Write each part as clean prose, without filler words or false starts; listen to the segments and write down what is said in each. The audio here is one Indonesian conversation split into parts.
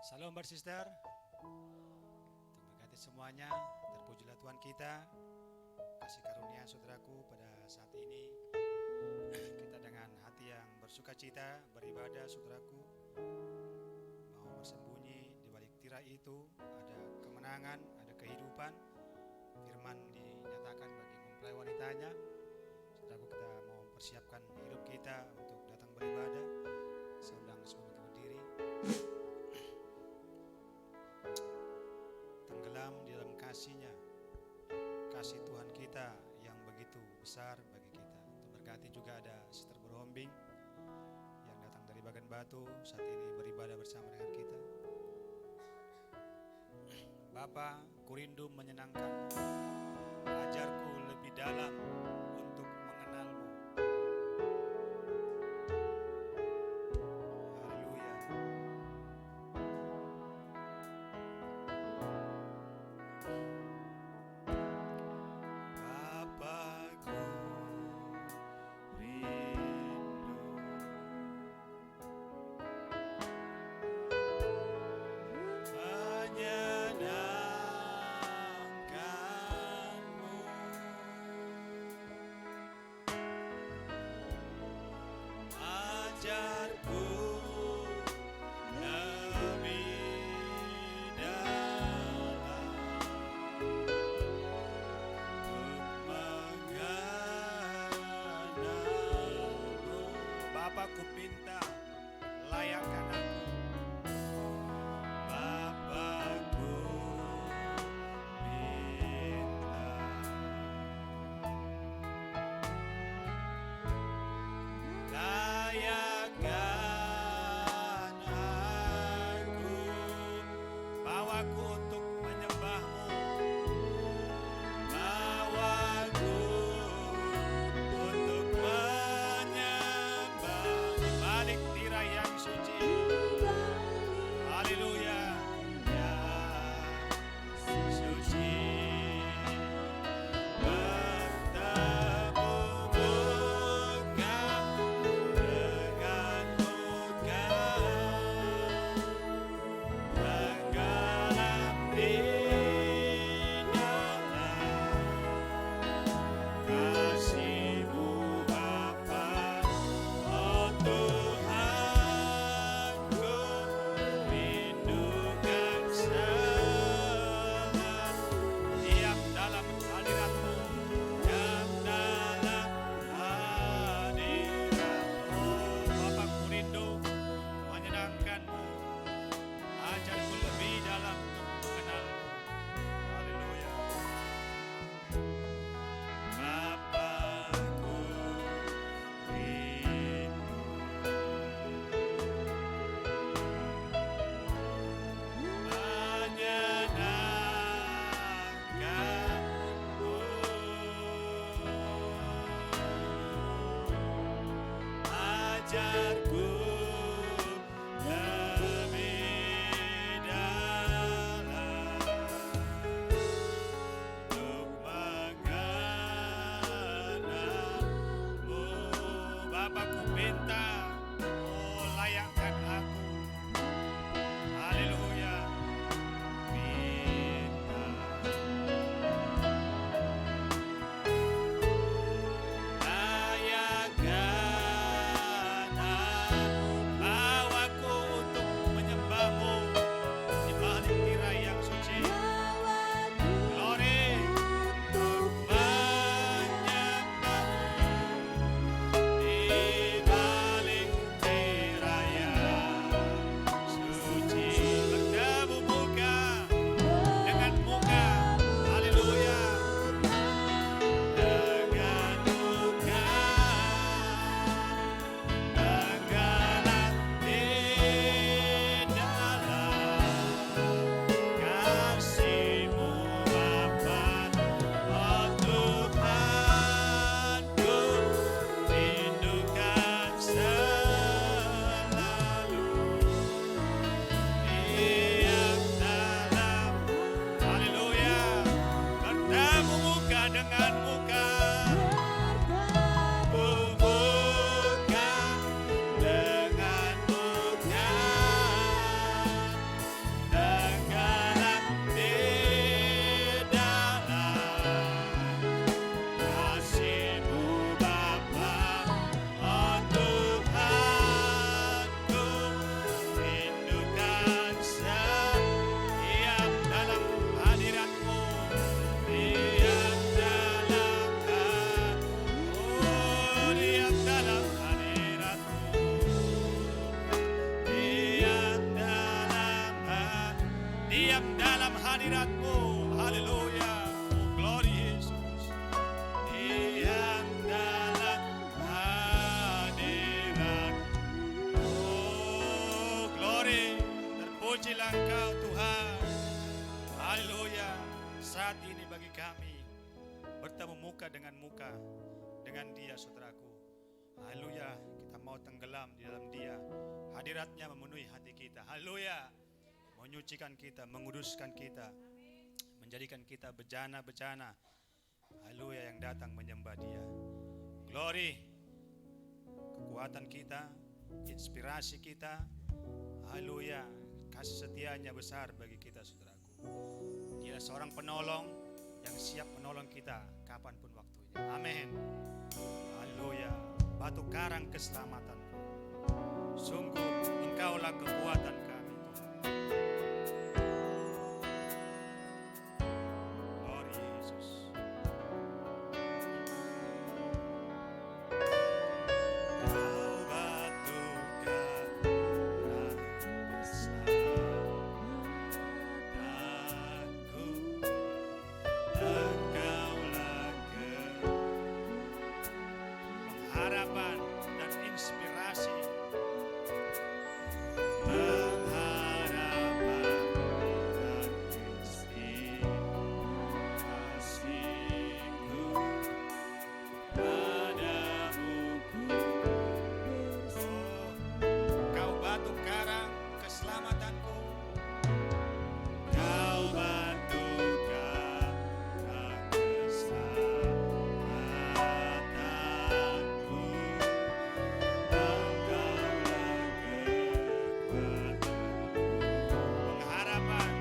Salam bersister, terberkati semuanya, terpujilah Tuhan kita, kasih karunia saudaraku pada saat ini. Kita dengan hati yang bersuka cita beribadah saudaraku, mau bersembunyi di balik tirai itu ada kemenangan, ada kehidupan. Firman dinyatakan bagi mempelai wanitanya. Saudaraku, kita mau mempersiapkan hidup kita untuk datang beribadah. Saya undang semua berdiri. Tenggelam di dalam kasih-Nya, kasih Tuhan kita yang begitu besar bagi kita. Terberkati juga ada Sister Berhombing yang datang dari Bagan Batu saat ini beribadah bersama dengan kita. Bapa, ku rindu menyenangkan-Mu, ajarku lebih dalam untuk mengenal-Mu. Haleluya. Bapakku rindu menyenangkan-Mu, ajarku lebih dalam untuk mengenal-Mu. Bapakku pinta, layakkan aku. Bapakku pinta, layakkan aku. Bawaku untuk menyembah-Mu, bawaku untuk menyembah di balik tirai yang suci. Haleluya. Ya suci, bertemu muka dengan muka, tenggelam di dalam kasih-Mu Bapa. Oh Tuhanku, rindukan sangat diam dalam hadirat-Mu, diam dalam hadirat-Mu. Bapakku rindu menyenangkan-Mu, ajarku lebih dalam untuk mengenal-Mu. Haleluya. Bapakku rindu menyenangkan-Mu, ajarku lebih dalam untuk mengenal-Mu. Bapakku pinta, oh layakkan aku. Haleluya. Pinta, layakkan muka dengan muka dengan dia, saudaraku. Haleluya, kita mau tenggelam di dalam dia. Hadiratnya memenuhi hati kita. Haleluya, menyucikan kita, menguduskan kita, menjadikan kita bejana-bejana. Haleluya, yang datang menyembah dia. Glory, kekuatan kita, inspirasi kita. Haleluya, kasih setianya besar bagi kita, saudaraku. Dia seorang penolong yang siap menolong kita kapanpun waktunya. Amin. Haleluya. Batu karang keselamatanku, sungguh Engkaulah kekuatan kami, Tuhan. Glory Yesus. Kau batu karang keselamatanku, Engkaulah pengharapan dan inspirasi. Pengharapan dan inspirasiku padamu ku. Oh, Kau batu karang keselamatanku. Kau batu karang keselamatanku, pengharapan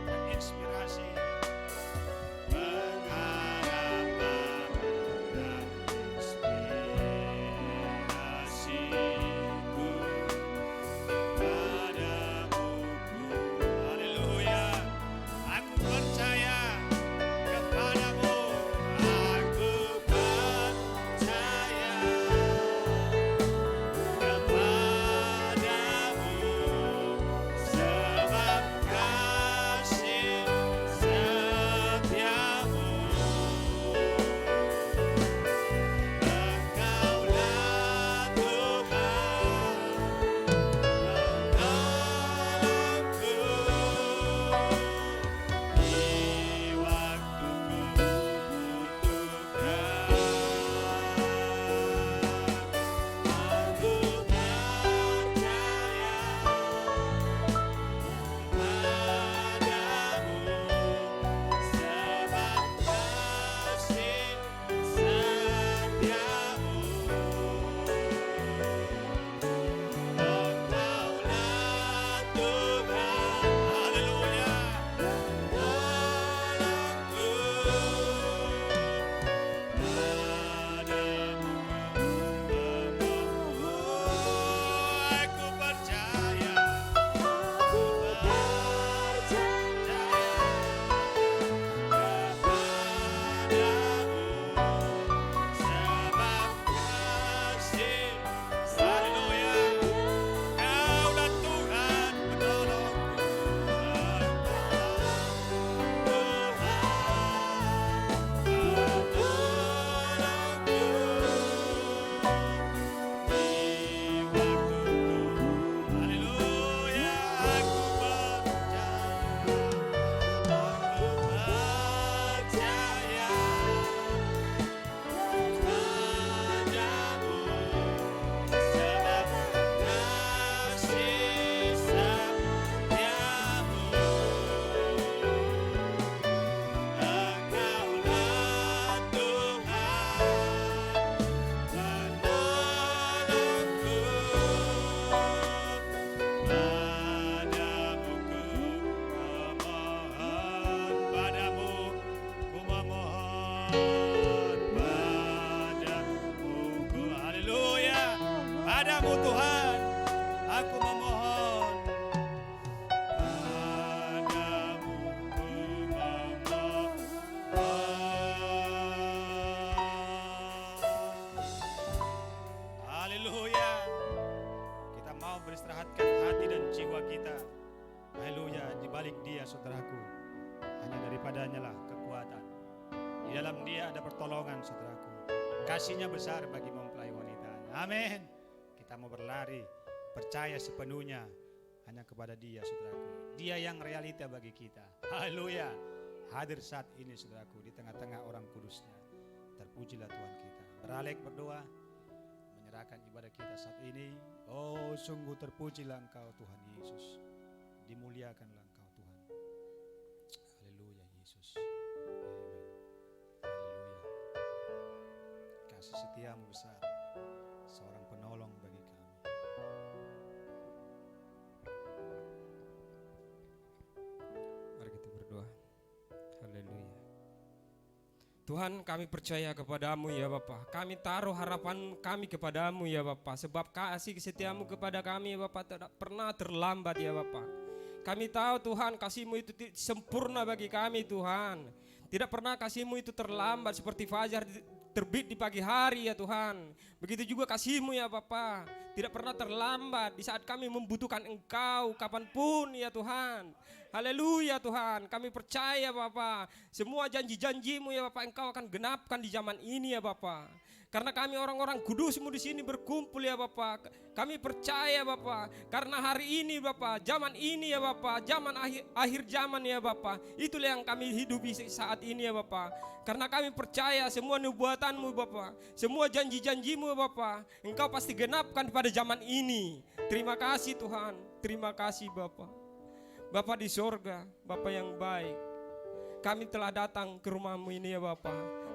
dan inspirasi. Pengharapan dan inspirasiku padamu ku. Haleluya, aku percaya kepadamu. Aku percaya kepadamu, sebab kasih setiamu. Engkaulah Tuhan penolongku di waktuku membutuhkan. Aku padamu Tuhan, aku memohon. Padamu ku memohon. Haleluya. Kita mau beristirahatkan hati dan jiwa kita. Haleluya, di balik dia, saudaraku, hanya daripadanya lah kekuatan. Di dalam dia ada pertolongan, saudaraku. Kasihnya besar bagi mempelai wanita. Amin. Kita mau berlari, percaya sepenuhnya hanya kepada dia, saudaraku. Dia yang realita bagi kita. Haleluya. Hadir saat ini, saudaraku, di tengah-tengah orang kudusnya. Terpujilah Tuhan kita. Beralih berdoa, menyerahkan ibadah kita saat ini. Oh, sungguh terpujilah Engkau Tuhan Yesus. Dimuliakanlah Engkau Tuhan. Haleluya Yesus. Amen. Haleluya. Kasih setiamu besar, seorang penolong bagi kami. Mari kita berdoa. Haleluya. Tuhan, kami percaya kepadamu ya Bapa. Kami taruh harapan kami kepadamu ya Bapa. Sebab kasih setiamu kepada kami ya Bapa tidak pernah terlambat ya Bapa. Kami tahu Tuhan, kasih-Mu itu sempurna bagi kami Tuhan. Tidak pernah kasih-Mu itu terlambat seperti fajar terbit di pagi hari ya Tuhan. Begitu juga kasih-Mu ya Bapa, tidak pernah terlambat di saat kami membutuhkan Engkau kapanpun ya Tuhan. Haleluya Tuhan, kami percaya Bapa, semua janji-janji-Mu ya Bapa Engkau akan genapkan di zaman ini ya Bapa. Karena kami orang-orang kudus-Mu di sini berkumpul ya Bapa. Kami percaya Bapa, karena hari ini Bapa, zaman ini ya Bapa, zaman akhir zaman ya Bapa. Itulah yang kami hidupi saat ini ya Bapa. Karena kami percaya semua nubuatan-Mu Bapa, semua janji-janji-Mu Bapa, Engkau pasti genapkan pada zaman ini. Terima kasih Tuhan, terima kasih Bapa. Bapa di sorga, Bapa yang baik, kami telah datang ke rumah-Mu ini ya Bapa,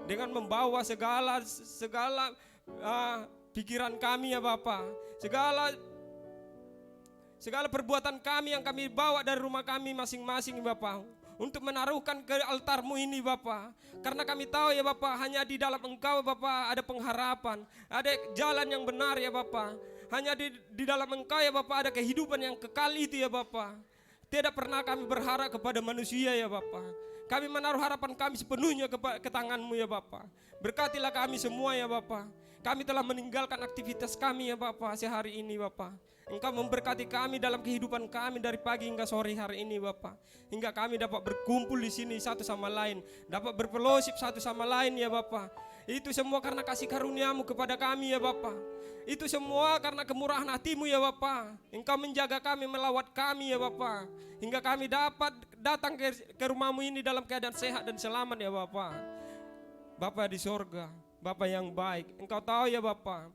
dengan membawa segala pikiran kami ya Bapa, segala perbuatan kami yang kami bawa dari rumah kami masing-masing Bapa, untuk menaruhkan ke altar-Mu ini Bapa. Karena kami tahu ya Bapa, hanya di dalam Engkau Bapa ada pengharapan, ada jalan yang benar ya Bapa. Hanya di dalam Engkau ya Bapa ada kehidupan yang kekal itu ya Bapa. Tidak pernah kami berharap kepada manusia ya Bapa. Kami menaruh harapan kami sepenuhnya ke tangan-Mu ya Bapa. Berkatilah kami semua ya Bapa. Kami telah meninggalkan aktivitas kami ya Bapa sehari ini Bapa. Engkau memberkati kami dalam kehidupan kami dari pagi hingga sore hari ini Bapa. Hingga kami dapat berkumpul di sini satu sama lain, dapat berfellowship satu sama lain ya Bapa. Itu semua karena kasih karunia-Mu kepada kami ya Bapa. Itu semua karena kemurahan hati-Mu ya Bapa. Engkau menjaga kami, melawat kami ya Bapa, hingga kami dapat datang ke rumah-Mu ini dalam keadaan sehat dan selamat ya Bapa. Bapa di sorga, Bapa yang baik, Engkau tahu ya Bapa,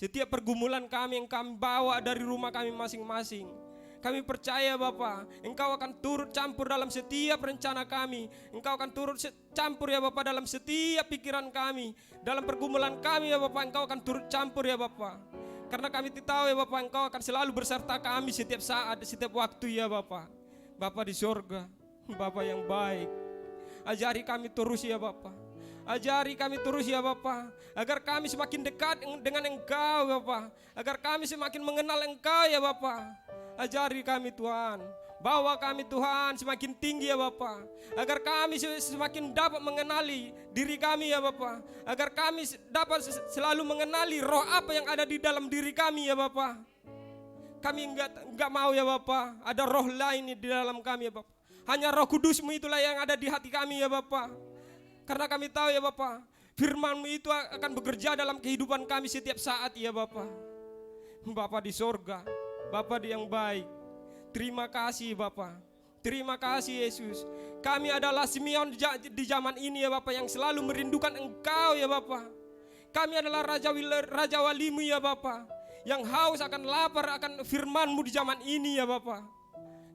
setiap pergumulan kami yang kami bawa dari rumah kami masing-masing. Kami percaya Bapa, Engkau akan turut campur dalam setiap rencana kami. Engkau akan turut campur ya Bapa dalam setiap pikiran kami. Dalam pergumulan kami ya Bapa, Engkau akan turut campur ya Bapa. Karena kami tahu ya Bapa, Engkau akan selalu berserta kami setiap saat, setiap waktu ya Bapa. Bapa di sorga, Bapa yang baik, ajari kami terus ya Bapa. Ajari kami terus ya Bapa, agar kami semakin dekat dengan Engkau Bapa, agar kami semakin mengenal Engkau ya Bapa. Ajari kami Tuhan, bawa kami Tuhan semakin tinggi ya Bapa, agar kami semakin dapat mengenali diri kami ya Bapa, agar kami dapat selalu mengenali roh apa yang ada di dalam diri kami ya Bapa. Kami enggak mau ya Bapa ada roh lain di dalam kami ya Bapa. Hanya Roh Kudus-Mu itulah yang ada di hati kami ya Bapa. Karena kami tahu ya Bapa, firman-Mu itu akan bekerja dalam kehidupan kami setiap saat ya Bapa. Bapa di sorga, Bapa yang baik, terima kasih Bapa. Terima kasih Yesus. Kami adalah Simeon di zaman ini ya Bapa, yang selalu merindukan Engkau ya Bapa. Kami adalah Raja Wali-Mu ya Bapa, yang haus akan lapar akan firman-Mu di zaman ini ya Bapa.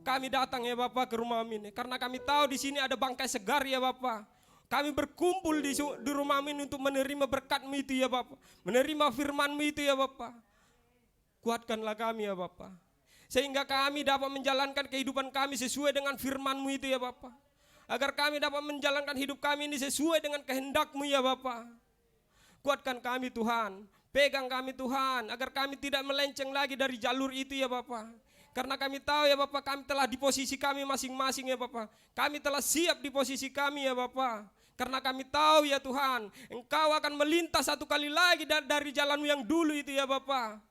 Kami datang ya Bapa ke rumah ini karena kami tahu di sini ada bangkai segar ya Bapa. Kami berkumpul di rumah-Mu ini untuk menerima berkat-Mu itu ya Bapa, menerima firman-Mu itu ya Bapa. Kuatkanlah kami ya Bapa, sehingga kami dapat menjalankan kehidupan kami sesuai dengan firman-Mu itu ya Bapa. Agar kami dapat menjalankan hidup kami ini sesuai dengan kehendak-Mu ya Bapa. Kuatkan kami Tuhan, pegang kami Tuhan, agar kami tidak melenceng lagi dari jalur itu ya Bapa. Karena kami tahu ya Bapa, kami telah di posisi kami masing-masing ya Bapa. Kami telah siap di posisi kami ya Bapa. Karena kami tahu ya Tuhan, Engkau akan melintas satu kali lagi dari jalan-Mu yang dulu itu ya Bapa.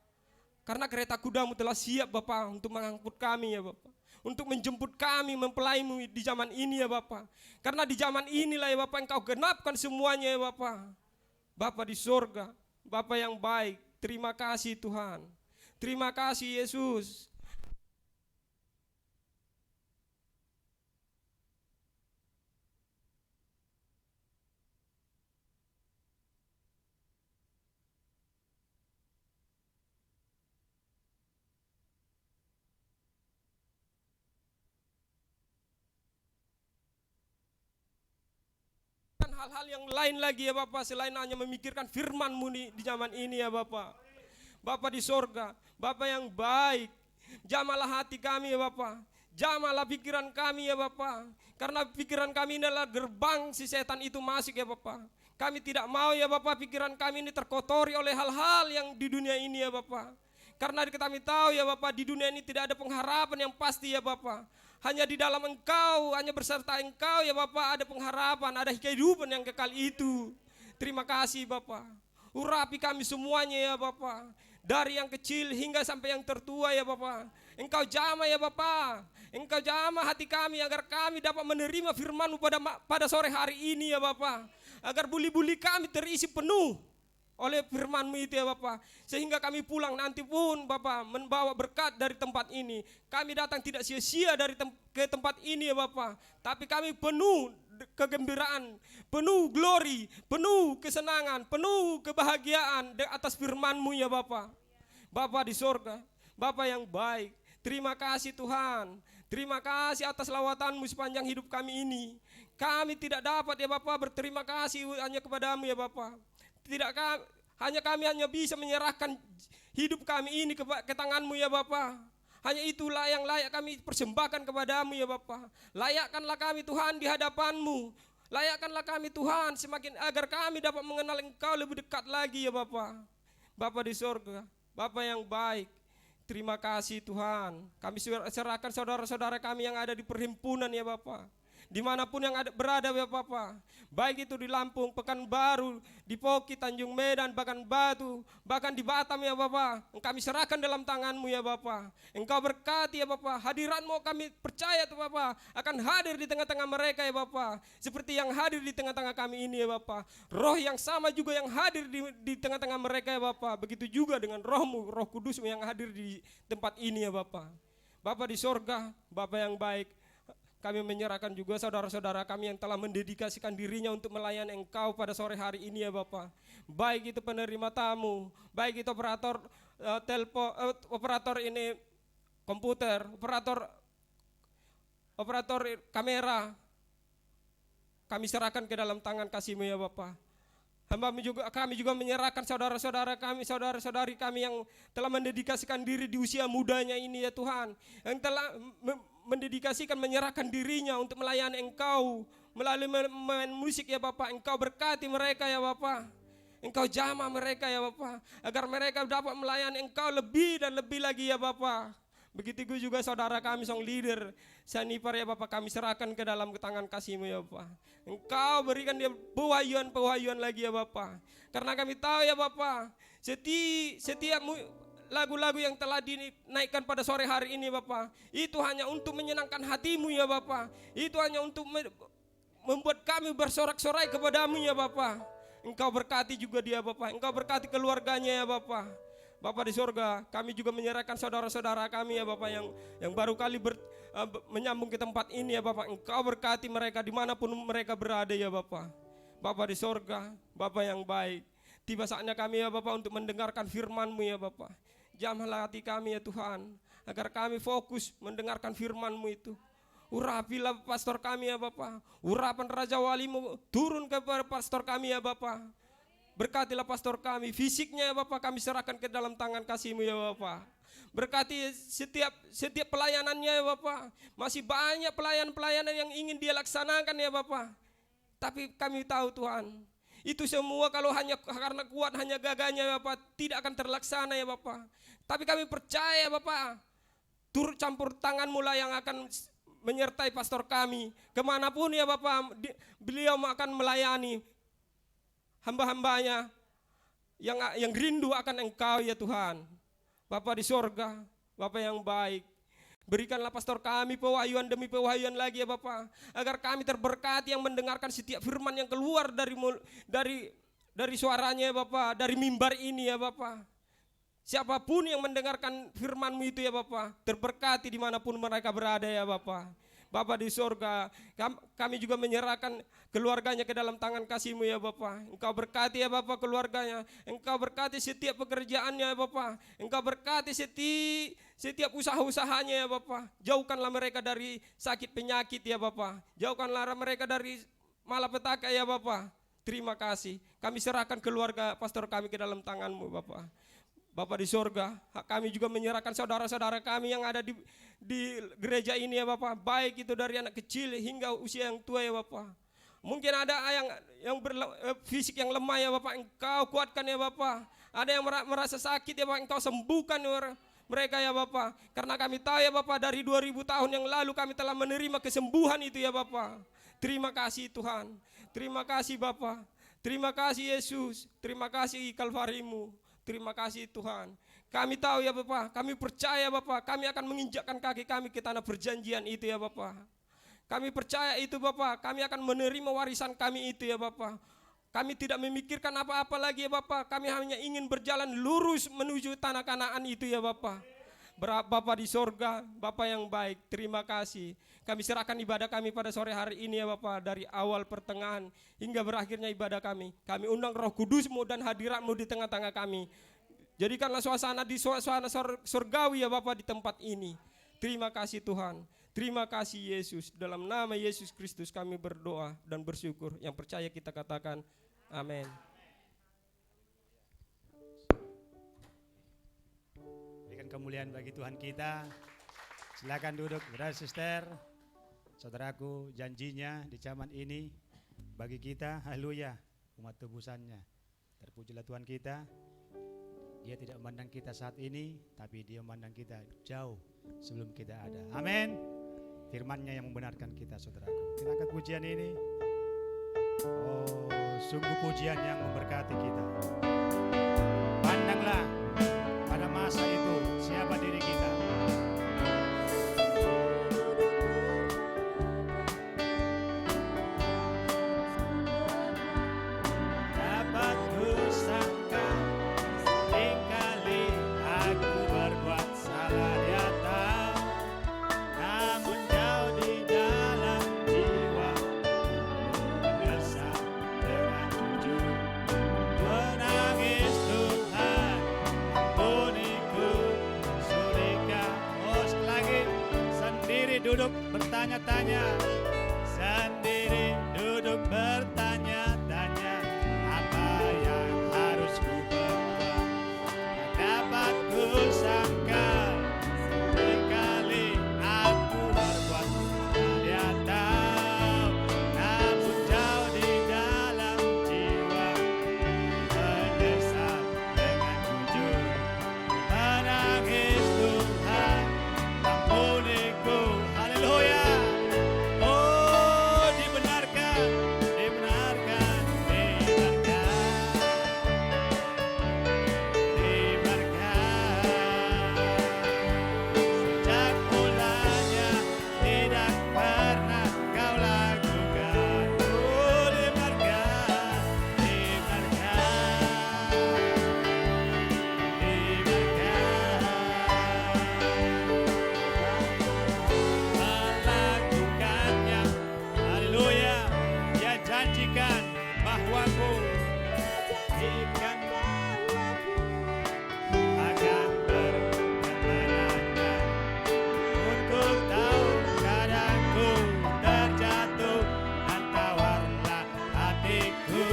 Karena kereta kuda-Mu telah siap Bapa untuk mengangkut kami ya Bapa, untuk menjemput kami mempelai-Mu di zaman ini ya Bapa. Karena di zaman inilah ya Bapa Engkau genapkan semuanya ya Bapa. Bapa di sorga, Bapa yang baik, terima kasih Tuhan. Terima kasih Yesus. hal-hal yang lain lagi ya Bapak, selain hanya memikirkan firman-Mu di zaman ini ya Bapak. Bapak di sorga, Bapak yang baik, jamahlah hati kami ya Bapak, jamahlah pikiran kami ya Bapak, karena pikiran kami ini adalah gerbang si setan itu masuk ya Bapak. Kami tidak mau ya Bapak pikiran kami ini terkotori oleh hal-hal yang di dunia ini ya Bapak. Karena kami tahu ya Bapak, di dunia ini tidak ada pengharapan yang pasti ya Bapak. Hanya di dalam Engkau, hanya berserta Engkau ya Bapak ada pengharapan, ada kehidupan yang kekal itu. Terima kasih Bapak. Urapi kami semuanya ya Bapak. Dari yang kecil hingga sampai yang tertua ya Bapak. Engkau jamah ya Bapak. Engkau jamah hati kami agar kami dapat menerima firman-Mu pada sore hari ini ya Bapak. Agar buli-buli kami terisi penuh oleh firman-Mu itu ya Bapak. Sehingga kami pulang nanti pun Bapak membawa berkat dari tempat ini. Kami datang tidak sia-sia ke tempat ini ya Bapak. Tapi kami penuh kegembiraan, penuh glory, penuh kesenangan, penuh kebahagiaan atas firman-Mu ya Bapak. Bapak di sorga, Bapak yang baik. Terima kasih Tuhan. Terima kasih atas lawatan-Mu sepanjang hidup kami ini. Kami tidak dapat ya Bapak berterima kasih hanya kepada-Mu ya Bapak. Kami hanya bisa menyerahkan hidup kami ini ke tangan-Mu ya Bapak. Hanya itulah yang layak kami persembahkan kepada-Mu ya Bapak. Layakkanlah kami Tuhan di hadapan-Mu. Layakkanlah kami Tuhan semakin agar kami dapat mengenal Engkau lebih dekat lagi ya Bapak. Bapak di sorga, Bapak yang baik. Terima kasih Tuhan. Kami serahkan saudara-saudara kami yang ada di perhimpunan ya Bapak. Dimanapun yang berada ya Bapak, baik itu di Lampung, Pekanbaru, di Poki, Tanjung Medan, bahkan Batu, bahkan di Batam ya Bapak, kami serahkan dalam tangan-Mu ya Bapak. Engkau berkati ya Bapak, hadiran-Mu kami percaya tuh Bapak akan hadir di tengah-tengah mereka ya Bapak, seperti yang hadir di tengah-tengah kami ini ya Bapak. Roh yang sama juga yang hadir di tengah-tengah mereka ya Bapak, begitu juga dengan Roh-Mu, Roh Kudus-Mu yang hadir di tempat ini ya Bapak. Bapak di sorga, Bapak yang baik, kami menyerahkan juga saudara-saudara kami yang telah mendedikasikan dirinya untuk melayani Engkau pada sore hari ini ya Bapak. Baik itu penerima tamu, baik itu operator operator ini komputer, operator kamera. Kami serahkan ke dalam tangan kasih-Mu ya Bapak. Kami juga menyerahkan saudara-saudara kami, saudara-saudari kami yang telah mendedikasikan diri di usia mudanya ini ya Tuhan. Yang telah mendedikasikan, menyerahkan dirinya untuk melayani Engkau melalui main musik ya Bapak. Engkau berkati mereka ya Bapak. Engkau jamah mereka ya Bapak, agar mereka dapat melayani Engkau lebih dan lebih lagi ya Bapak. Begitu juga saudara kami song leader Sanipar ya Bapak, kami serahkan ke dalam tangan kasih-Mu ya Bapak. Engkau berikan dia pewahyuan lagi ya Bapak. Karena kami tahu ya Bapak, setiap lagu-lagu yang telah dinaikkan pada sore hari ini Bapak, itu hanya untuk menyenangkan hati-Mu ya Bapak. Itu hanya untuk membuat kami bersorak-sorai kepada-Mu ya Bapak. Engkau berkati juga dia Bapak, Engkau berkati keluarganya ya Bapak. Bapak di sorga, kami juga menyerahkan saudara-saudara kami ya Bapak yang baru kali menyambung ke tempat ini ya Bapak. Engkau berkati mereka dimanapun mereka berada ya Bapak. Bapak di sorga, Bapak yang baik. Tiba saatnya kami ya Bapak untuk mendengarkan firman-Mu ya Bapak. Jamahlah hati kami ya Tuhan, agar kami fokus mendengarkan firman-Mu itu. Urapilah pastor kami ya Bapak. Urapan Raja Wali-Mu turun kepada pastor kami ya Bapak. Berkatilah pastor kami, fisiknya ya Bapak kami serahkan ke dalam tangan kasih-Mu ya Bapak. Berkati setiap pelayanannya ya Bapak. Masih banyak pelayanan yang ingin dia laksanakan ya Bapak. Tapi kami tahu Tuhan, itu semua kalau hanya karena kuat, hanya gagahnya ya Bapak, tidak akan terlaksana ya Bapak. Tapi kami percaya Bapak, turut campur tangan-Mu lah yang akan menyertai pastor kami. Kemanapun ya Bapak, beliau akan melayani hamba-hambanya yang rindu akan Engkau ya Tuhan. Bapak di sorga, Bapak yang baik, berikanlah pastor kami pewahyuan demi pewahyuan lagi ya Bapak, agar kami terberkati yang mendengarkan setiap firman yang keluar dari suaranya ya Bapak, dari mimbar ini ya Bapak. Siapapun yang mendengarkan firman-Mu itu ya Bapak, terberkati dimanapun mereka berada ya Bapak. Bapak di sorga, kami juga menyerahkan keluarganya ke dalam tangan kasih-Mu ya Bapak. Engkau berkati ya Bapak keluarganya, Engkau berkati setiap pekerjaannya ya Bapak, Engkau berkati setiap usaha-usahanya ya Bapak. Jauhkanlah mereka dari sakit penyakit ya Bapak, jauhkanlah mereka dari malapetaka ya Bapak. Terima kasih. Kami serahkan keluarga pastor kami ke dalam tangan-Mu Bapak. Bapak di sorga, kami juga menyerahkan saudara-saudara kami yang ada di gereja ini ya Bapak. Baik itu dari anak kecil hingga usia yang tua ya Bapak. Mungkin ada yang fisik yang lemah ya Bapak, Engkau kuatkan ya Bapak. Ada yang merasa sakit ya Bapak, Engkau sembuhkan mereka ya Bapak. Karena kami tahu ya Bapak, dari 2000 tahun yang lalu kami telah menerima kesembuhan itu ya Bapak. Terima kasih Tuhan. Terima kasih Bapak. Terima kasih Yesus. Terima kasih Kalvari-Mu. Terima kasih Tuhan. Kami tahu ya Bapak, kami percaya Bapak, kami akan menginjakkan kaki kami ke tanah perjanjian itu ya Bapak. Kami percaya itu Bapak, kami akan menerima warisan kami itu ya Bapak. Kami tidak memikirkan apa-apa lagi ya Bapak, kami hanya ingin berjalan lurus menuju tanah Kanaan itu ya Bapak. Bapak di sorga, Bapak yang baik, terima kasih. Kami serahkan ibadah kami pada sore hari ini ya Bapak, dari awal pertengahan hingga berakhirnya ibadah kami. Kami undang Roh Kudus-Mu dan hadirat-Mu di tengah-tengah kami. Jadikanlah suasana surgawi ya Bapak di tempat ini. Terima kasih Tuhan. Terima kasih Yesus. Dalam nama Yesus Kristus kami berdoa dan bersyukur. Yang percaya kita katakan amin. Berikan kemuliaan bagi Tuhan kita. Silakan duduk, saudara sister. Saudaraku, janjinya di zaman ini bagi kita, haleluya, umat tebusannya. Terpujilah Tuhan kita. Dia tidak memandang kita saat ini, tapi Dia memandang kita jauh sebelum kita ada. Amin. Firman-Nya yang membenarkan kita, saudaraku. Kita angkat pujian ini. Oh, sungguh pujian yang memberkati kita. Pandanglah pada masa itu siapa diri kita. Duduk bertanya-tanya, sendiri duduk bertanya-tanya, apa yang harus ku berbuat? Dapat ku sangka sekali aku berbuat, Dia tahu, namun jauh di dalam jiwa menyesal dengan jujur, menangis Tuhan ampuniku. Haleluya. Oh, dibenarkan, dibenarkan, dibenarkan, dibenarkan. Sejak mulanya tidak pernah kau lakukan. Oh, dibenarkan, dibenarkan, dibenarkan. Melakukannya, haleluya. Dia janjikan bahwa ku ikan akan berkemenangan. Untuk tahu kadangku terjatuh dan tawarlah hatiku,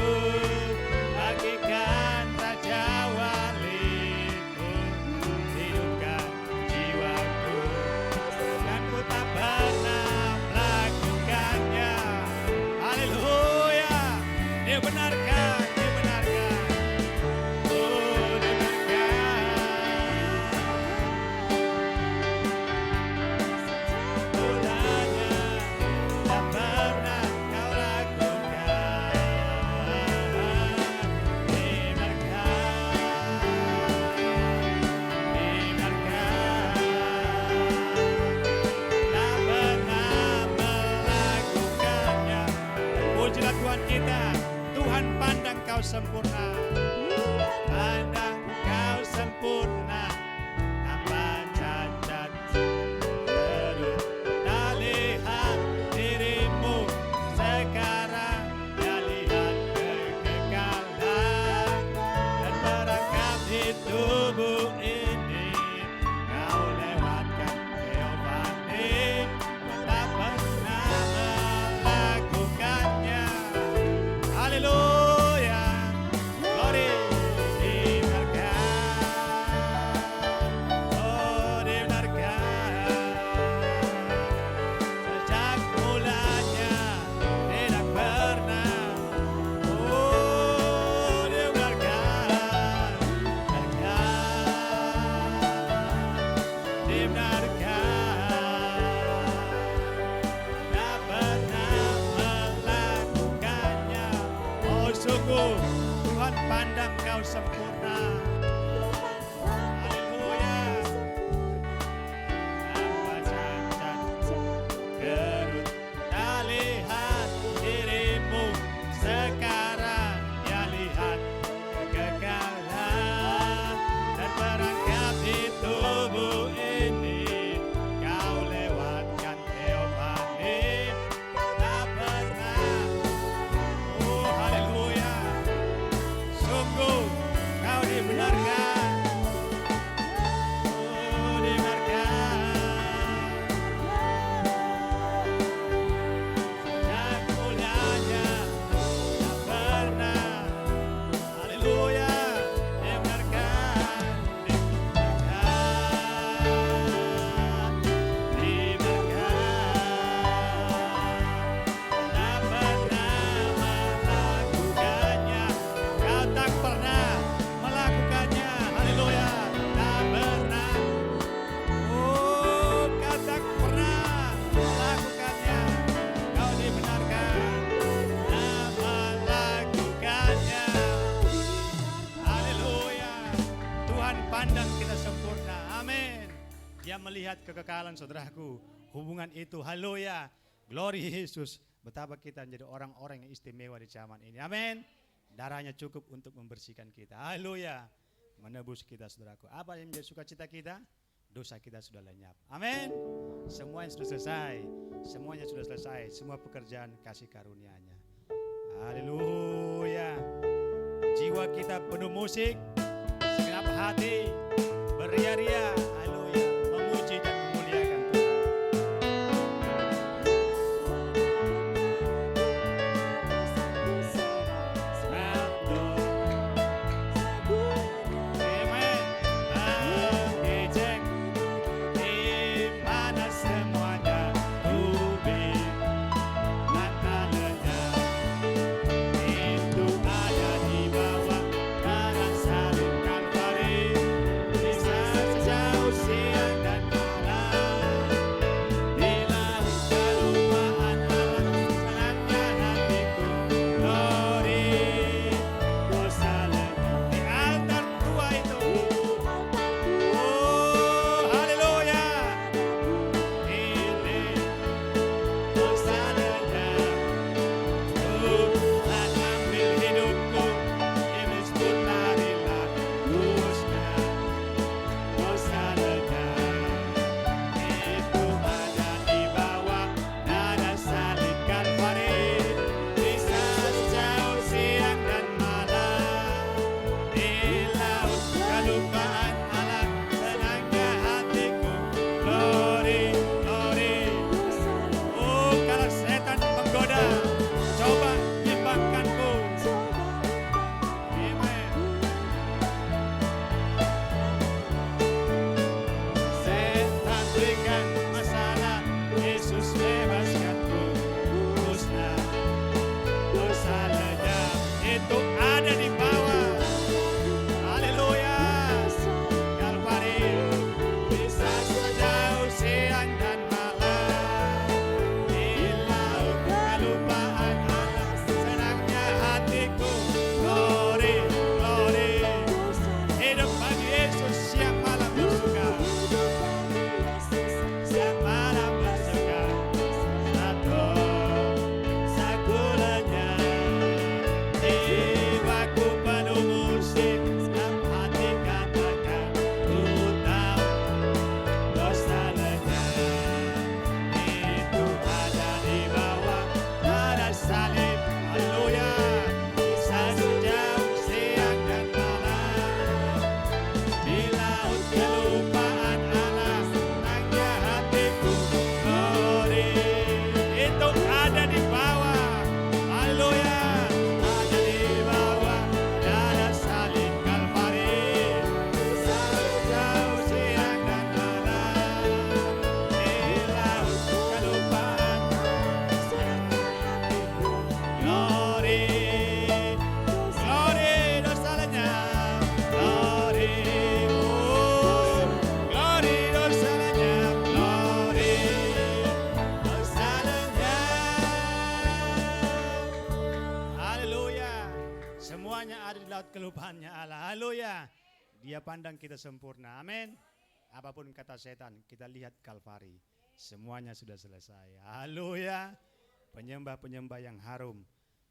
bagikan Raja Waliku, hidupkan jiwaku. Dan ku tak pernah melakukannya. Haleluya. Dia benarkan, dia benarkan. Oh, dia benarkan. Mulanya tak pernah kau lakukan. Tak pernah melakukannya. Pujilah Tuhan kita. Tuhan pandang kau sempurna. Pandang kau sempurna, tanpa cacat. Terus tak lihat dirimu sekarang, dia lihat kekekalan dan merangkap di tubuh ini. Kau lewatkan Giovanni, kau tak pernah melakukannya. dibenarkan. Oh, dibenarkan. Dan mulianya tak pernah. Haleluya, dibenarkan. Pandang kita sempurna, amin. Dia melihat kekekalan saudaraku, hubungan itu, haleluya. Glory Yesus, betapa kita menjadi orang-orang yang istimewa di zaman ini, amin. Darahnya cukup untuk membersihkan kita, haleluya. Menebus kita saudaraku. Apa yang menjadi sukacita kita? Dosa kita sudah lenyap, amin. Semuanya sudah selesai, semuanya sudah selesai. Semua pekerjaan kasih karunia-Nya, haleluya. Jiwa kita penuh musik, segenap hati beria-ria, haleluya, memuji dan memuliakan Tuhan. Amen. Mengejek di mana semuanya rubi dan lenyap. Itu ada di bawah darah salib Kalvari. Bisa sejauh siang dan malam. Di laut kelupaan alam, senangnya hatiku. Glory, dosa lenyap di altar tua itu. Oh, haleluya. Ini dosa lenyap. Tuhan ambil hidupku, iblis pun larilah. Musnah, dosa lenyap. Itu ada di bawah darah salib Kalvari. Bisa sejauh siang dan malam. Di laut kelupaan alam, senangnya hatiku. Glory, glory. Oh, kalau setan menggoda, coba bimbangkanku. Amen. Setan berikan masalah, Yesus bebaskanku. Musnah, dosa lenyap. Itu ada di bawah. Haleluya. Kalvari. Bisa sejauh siang dan malam. Di laut kelupaan alam, senangnya hatiku. Glory, glory. Hidup bagi Yesus siang malam bersuka. Siang malam bersuka. Satu sakulanya. Jiwaku penuh musik. Dalam hati katakan, ku tahu dosa lenyap. Itu ada di bawah darah salib. Haleluya. Bisa sejauh siang dan malam. Di laut kelupaan alam, senangnya hatiku. Glory. Itu ada di bawah. Haleluya. Ada di bawah darah salib Kalvari. Bisa sejauh siang dan malam. Di laut kelupaan, senangnya hatiku. Glory, glory, dosa lenyap. Glory, oh, glory, dosa lenyap. Glory, dosa lenyap. Haleluya. Semuanya ada di laut kelupaannya Allah. Haleluya. Dia pandang kita sempurna. Amin. Apapun kata setan, kita lihat Kalvari. Semuanya sudah selesai. Haleluya. Penyembah-penyembah yang harum.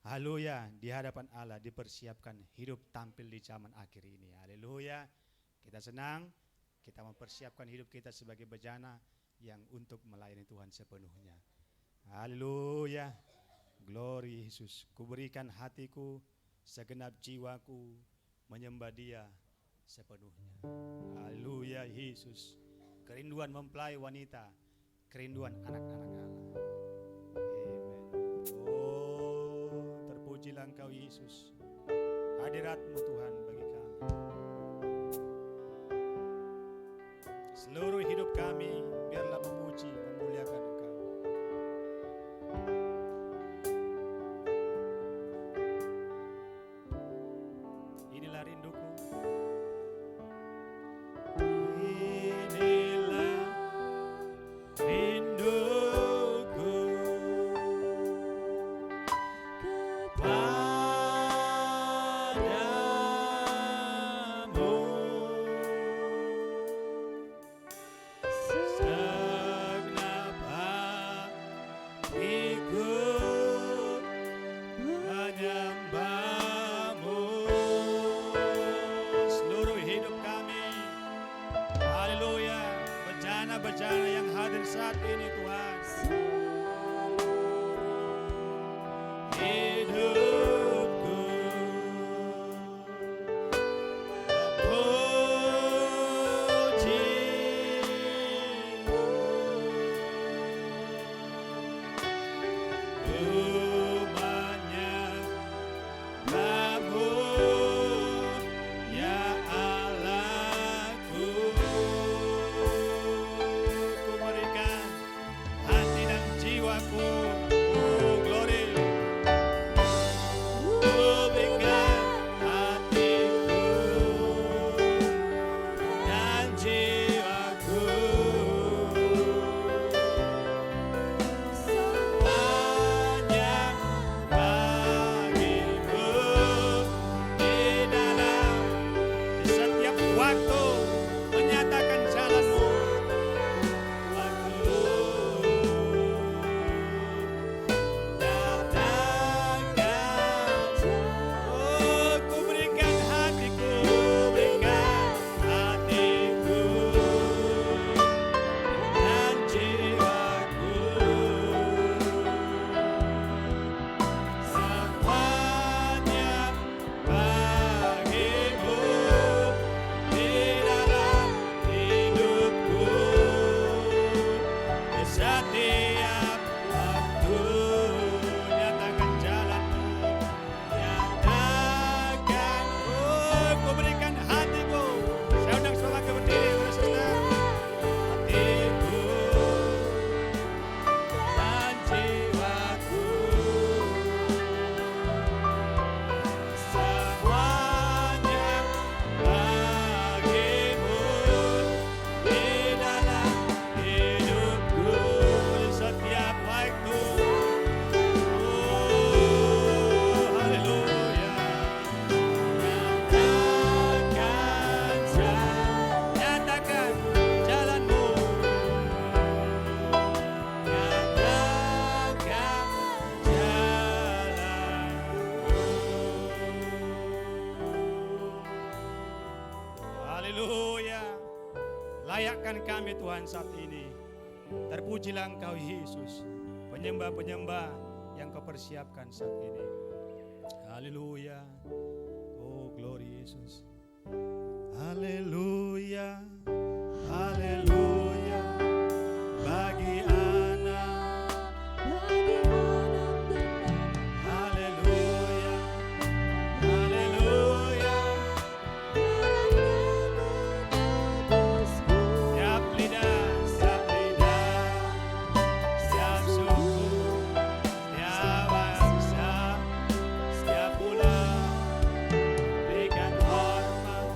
Haleluya. Di hadapan Allah dipersiapkan hidup tampil di zaman akhir ini. Haleluya. Kita senang. Kita mempersiapkan hidup kita sebagai bejana yang untuk melayani Tuhan sepenuhnya. Haleluya. Glory Yesus. Kuberikan hatiku, segenap jiwaku menyembah Dia sepenuhnya. Haleluya Yesus. Kerinduan mempelai wanita, kerinduan anak-anak Allah. Amen. Oh, terpujilah Engkau Yesus. Hadirat-Mu Tuhan bagi kami. Seluruh hidup kami biarlah memuji, memuliakan Engkau. Inilah rinduku. Inilah rinduku padamu. Segenap hatiku menyembah-Mu. Seluruh hidup kami, haleluya, bejana-bejana yang hadir saat ini Tuhan, hidupku memuji. Menyembah-Mu, ya Allahku. Ku berikan hati dan jiwaku, oh glory. Ku berikan hatiku dan jiwaku hanya bagimu. Di dalam di setiap waktu menyatakan jalan-Mu. Aku datangkan, oh ku berikan hatiku, berikan hatiku dan jiwaku semuanya bagimu. Di dalam hidupku, di setiap waktu nyatakan jalan-Mu, nyatakan, oh ku berikan hatiku. Saya undang semua ke berdiri, saudara. Hatiku dan jiwaku semuanya bagimu. Di dalam hidupku, di setiap waktu, oh haleluya. Nyatakan jalan-Mu, nyatakan jalan-Mu. Haleluya. Layakkan kami Tuhan saat ini. Terpujilah Engkau Yesus, penyembah-penyembah yang Kau persiapkan saat ini. Haleluya. Oh glory Yesus. Haleluya. Haleluya. Bagi anak. Haleluya. Haleluya. Setiap lidah, setiap suku, setiap bangsa, setiap bulan, berikan hormat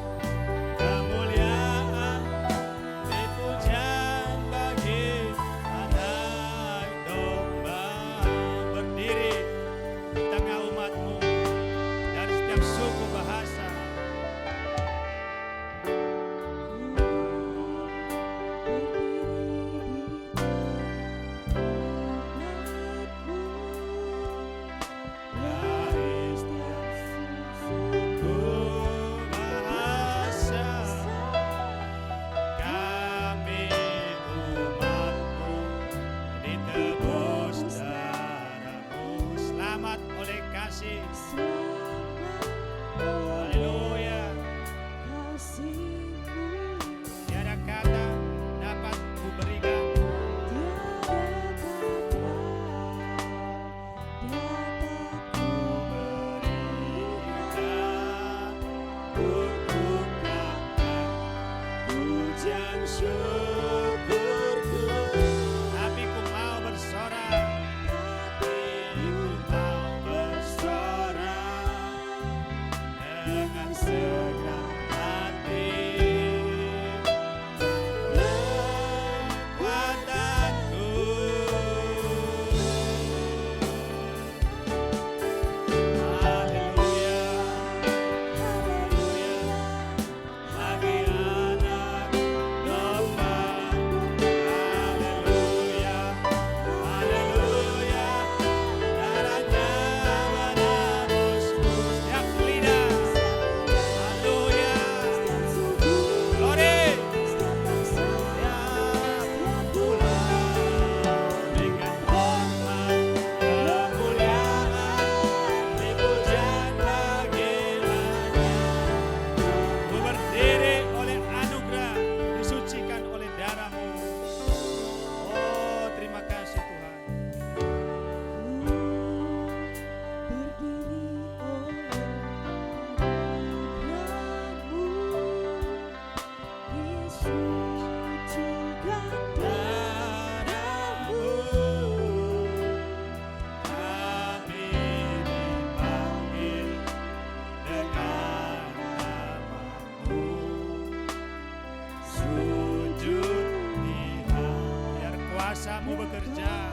bekerja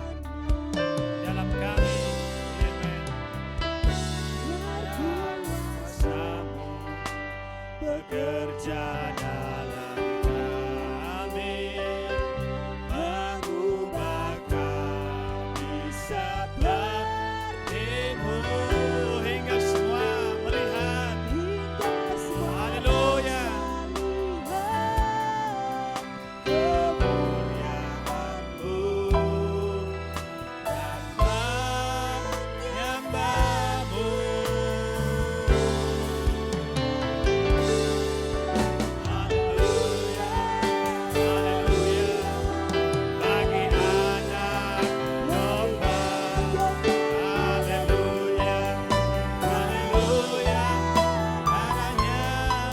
dalam kami. Amen. Kuasa-Mu bekerja dalam kami, mengubah kami seperti-Mu, hingga semua melihat, haleluya, kemuliaan-Mu dan menyembah-Mu. Haleluya, haleluya, bagi anak domba. Haleluya, haleluya, darahnya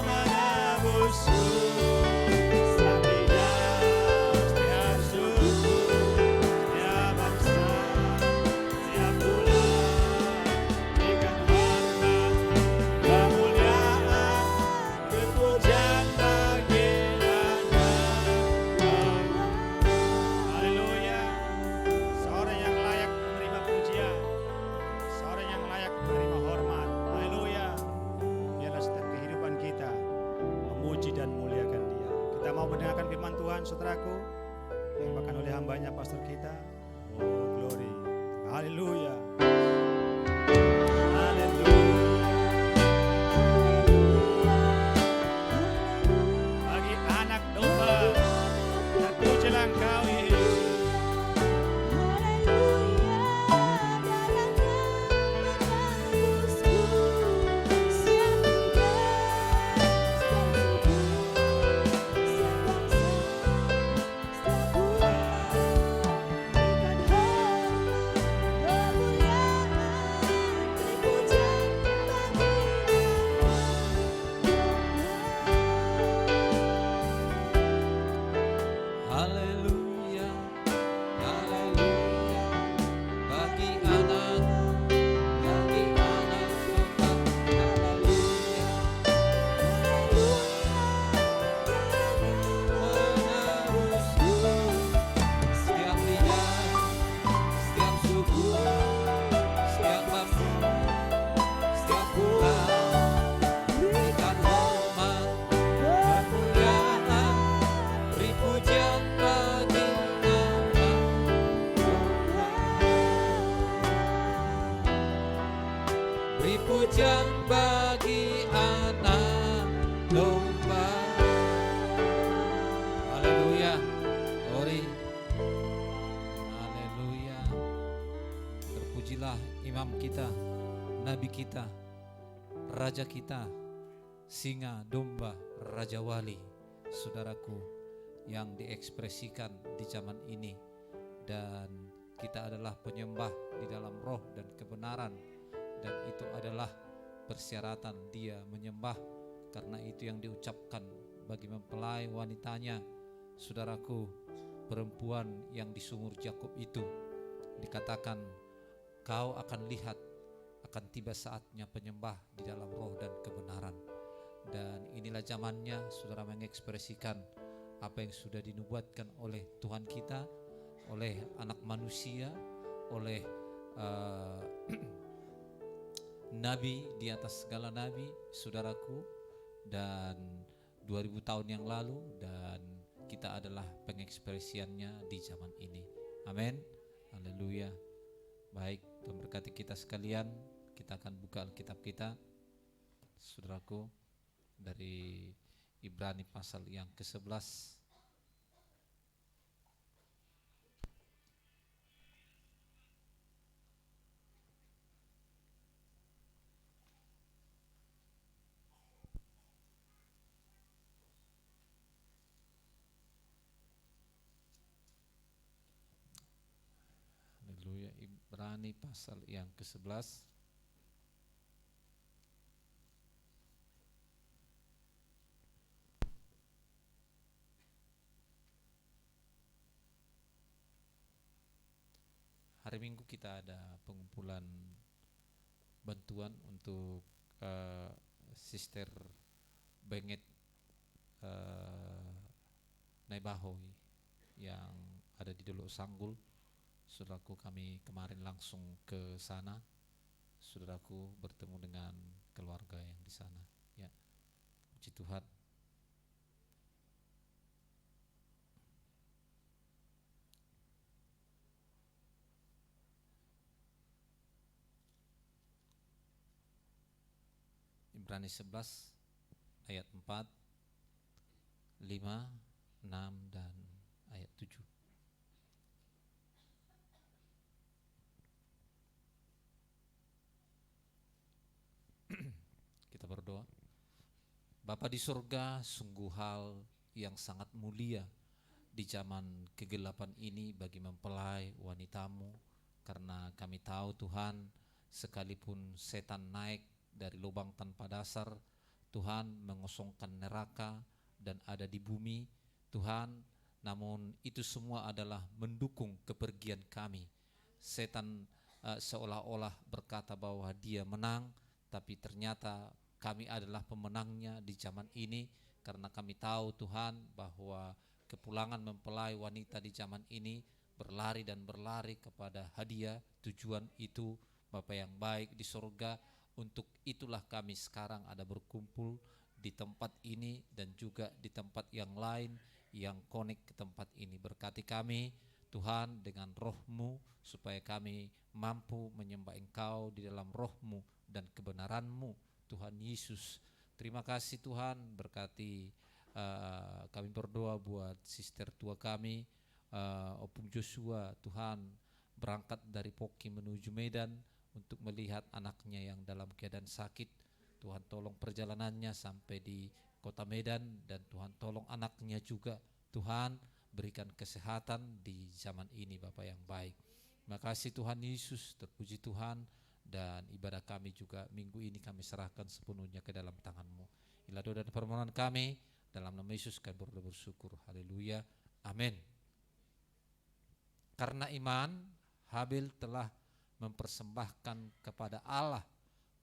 menebus setiap lidah, setiap suku, setiap bangsa, setiap bulan. Berikan hormat, kemuliaan, kepujian bagi anak-Mu. Haleluya, seorang yang layak menerima pujian, seorang yang layak menerima hormat. Haleluya, biarlah setiap kehidupan kita memuji dan memuliakan Dia. Kita mau mendengarkan firman Tuhan, saudaraku, yang dibawakan oleh hambanya pastor kita. Oh, glory. Haleluya. Haleluya. Bagi anak domba, terpujilah Engkau, Yesus. Haleluya, haleluya, bagi anak domba. Haleluya, menebusku setiap lidah, setiap suku, setiap bangsa, setiap bulan. Berikan hormat, kemuliaan, beri pujian bagi beri pujian bagi anak domba. Haleluya, glory. Haleluya. Terpujilah imam kita, nabi kita, raja kita, singa, domba, raja wali, saudaraku, yang diekspresikan di zaman ini. Dan kita adalah penyembah di dalam roh dan kebenaran, dan itu adalah persyaratan dia menyembah, karena itu yang diucapkan bagi mempelai wanitanya. Saudaraku, perempuan yang di sumur Yakub itu dikatakan, kau akan lihat akan tiba saatnya penyembah di dalam roh dan kebenaran. Dan inilah zamannya saudara mengekspresikan apa yang sudah dinubuatkan oleh Tuhan kita, oleh anak manusia, oleh nabi di atas segala nabi, saudaraku, dan 2000 tahun yang lalu, dan kita adalah pengekspresiannya di zaman ini. Amin. Haleluya. Baik, Tuhan berkati kita sekalian. Kita akan buka Alkitab kita, saudaraku, dari Ibrani pasal yang ke-11. Haleluya, Ibrani pasal yang ke-11. Hari Minggu kita ada pengumpulan bantuan untuk Sister Benget Naibahoy yang ada di Delo Sanggul. Saudaraku, kami kemarin langsung ke sana. Saudaraku bertemu dengan keluarga yang di sana. Ya, puji Tuhan. Ibrani 11 ayat 4, 5, 6 dan ayat 7. Kita berdoa. Bapa di surga, sungguh hal yang sangat mulia di zaman kegelapan ini bagi mempelai wanitamu, karena kami tahu Tuhan, sekalipun setan naik dari lubang tanpa dasar, Tuhan mengosongkan neraka dan ada di bumi, Tuhan, namun itu semua adalah mendukung kepergian kami. Setan seolah-olah berkata bahwa dia menang, tapi ternyata kami adalah pemenangnya di zaman ini, karena kami tahu Tuhan bahwa kepulangan mempelai wanita di zaman ini berlari dan berlari kepada hadiah tujuan itu Bapa yang baik di surga. Untuk itulah kami sekarang ada berkumpul di tempat ini dan juga di tempat yang lain yang konek ke tempat ini. Berkati kami Tuhan dengan roh-Mu supaya kami mampu menyembah Engkau di dalam roh-Mu dan kebenaran-Mu, Tuhan Yesus. Terima kasih Tuhan, berkati kami berdoa buat sister tua kami, Opung Joshua. Tuhan, berangkat dari Poki menuju Medan untuk melihat anaknya yang dalam keadaan sakit. Tuhan tolong perjalanannya sampai di kota Medan, dan Tuhan tolong anaknya juga. Tuhan berikan kesehatan di zaman ini Bapa yang baik. Terima kasih Tuhan Yesus, terpuji Tuhan. Dan ibadah kami juga minggu ini kami serahkan sepenuhnya ke dalam tangan-Mu. Inilah doa dan permohonan kami, dalam nama Yesus kami berdoa bersyukur. Haleluya, amin. Karena iman, Habil telah mempersembahkan kepada Allah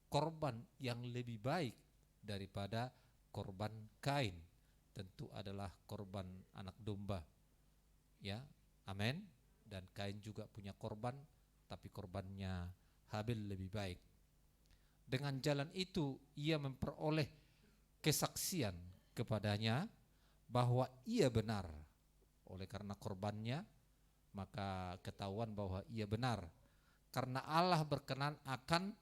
korban yang lebih baik daripada korban Kain. Tentu adalah korban anak domba. Ya, amin. Dan Kain juga punya korban, tapi korbannya Habil lebih baik. Dengan jalan itu ia memperoleh kesaksian kepadanya bahwa ia benar. Oleh karena korbannya, maka ketahuan bahwa ia benar. Karena Allah berkenan akan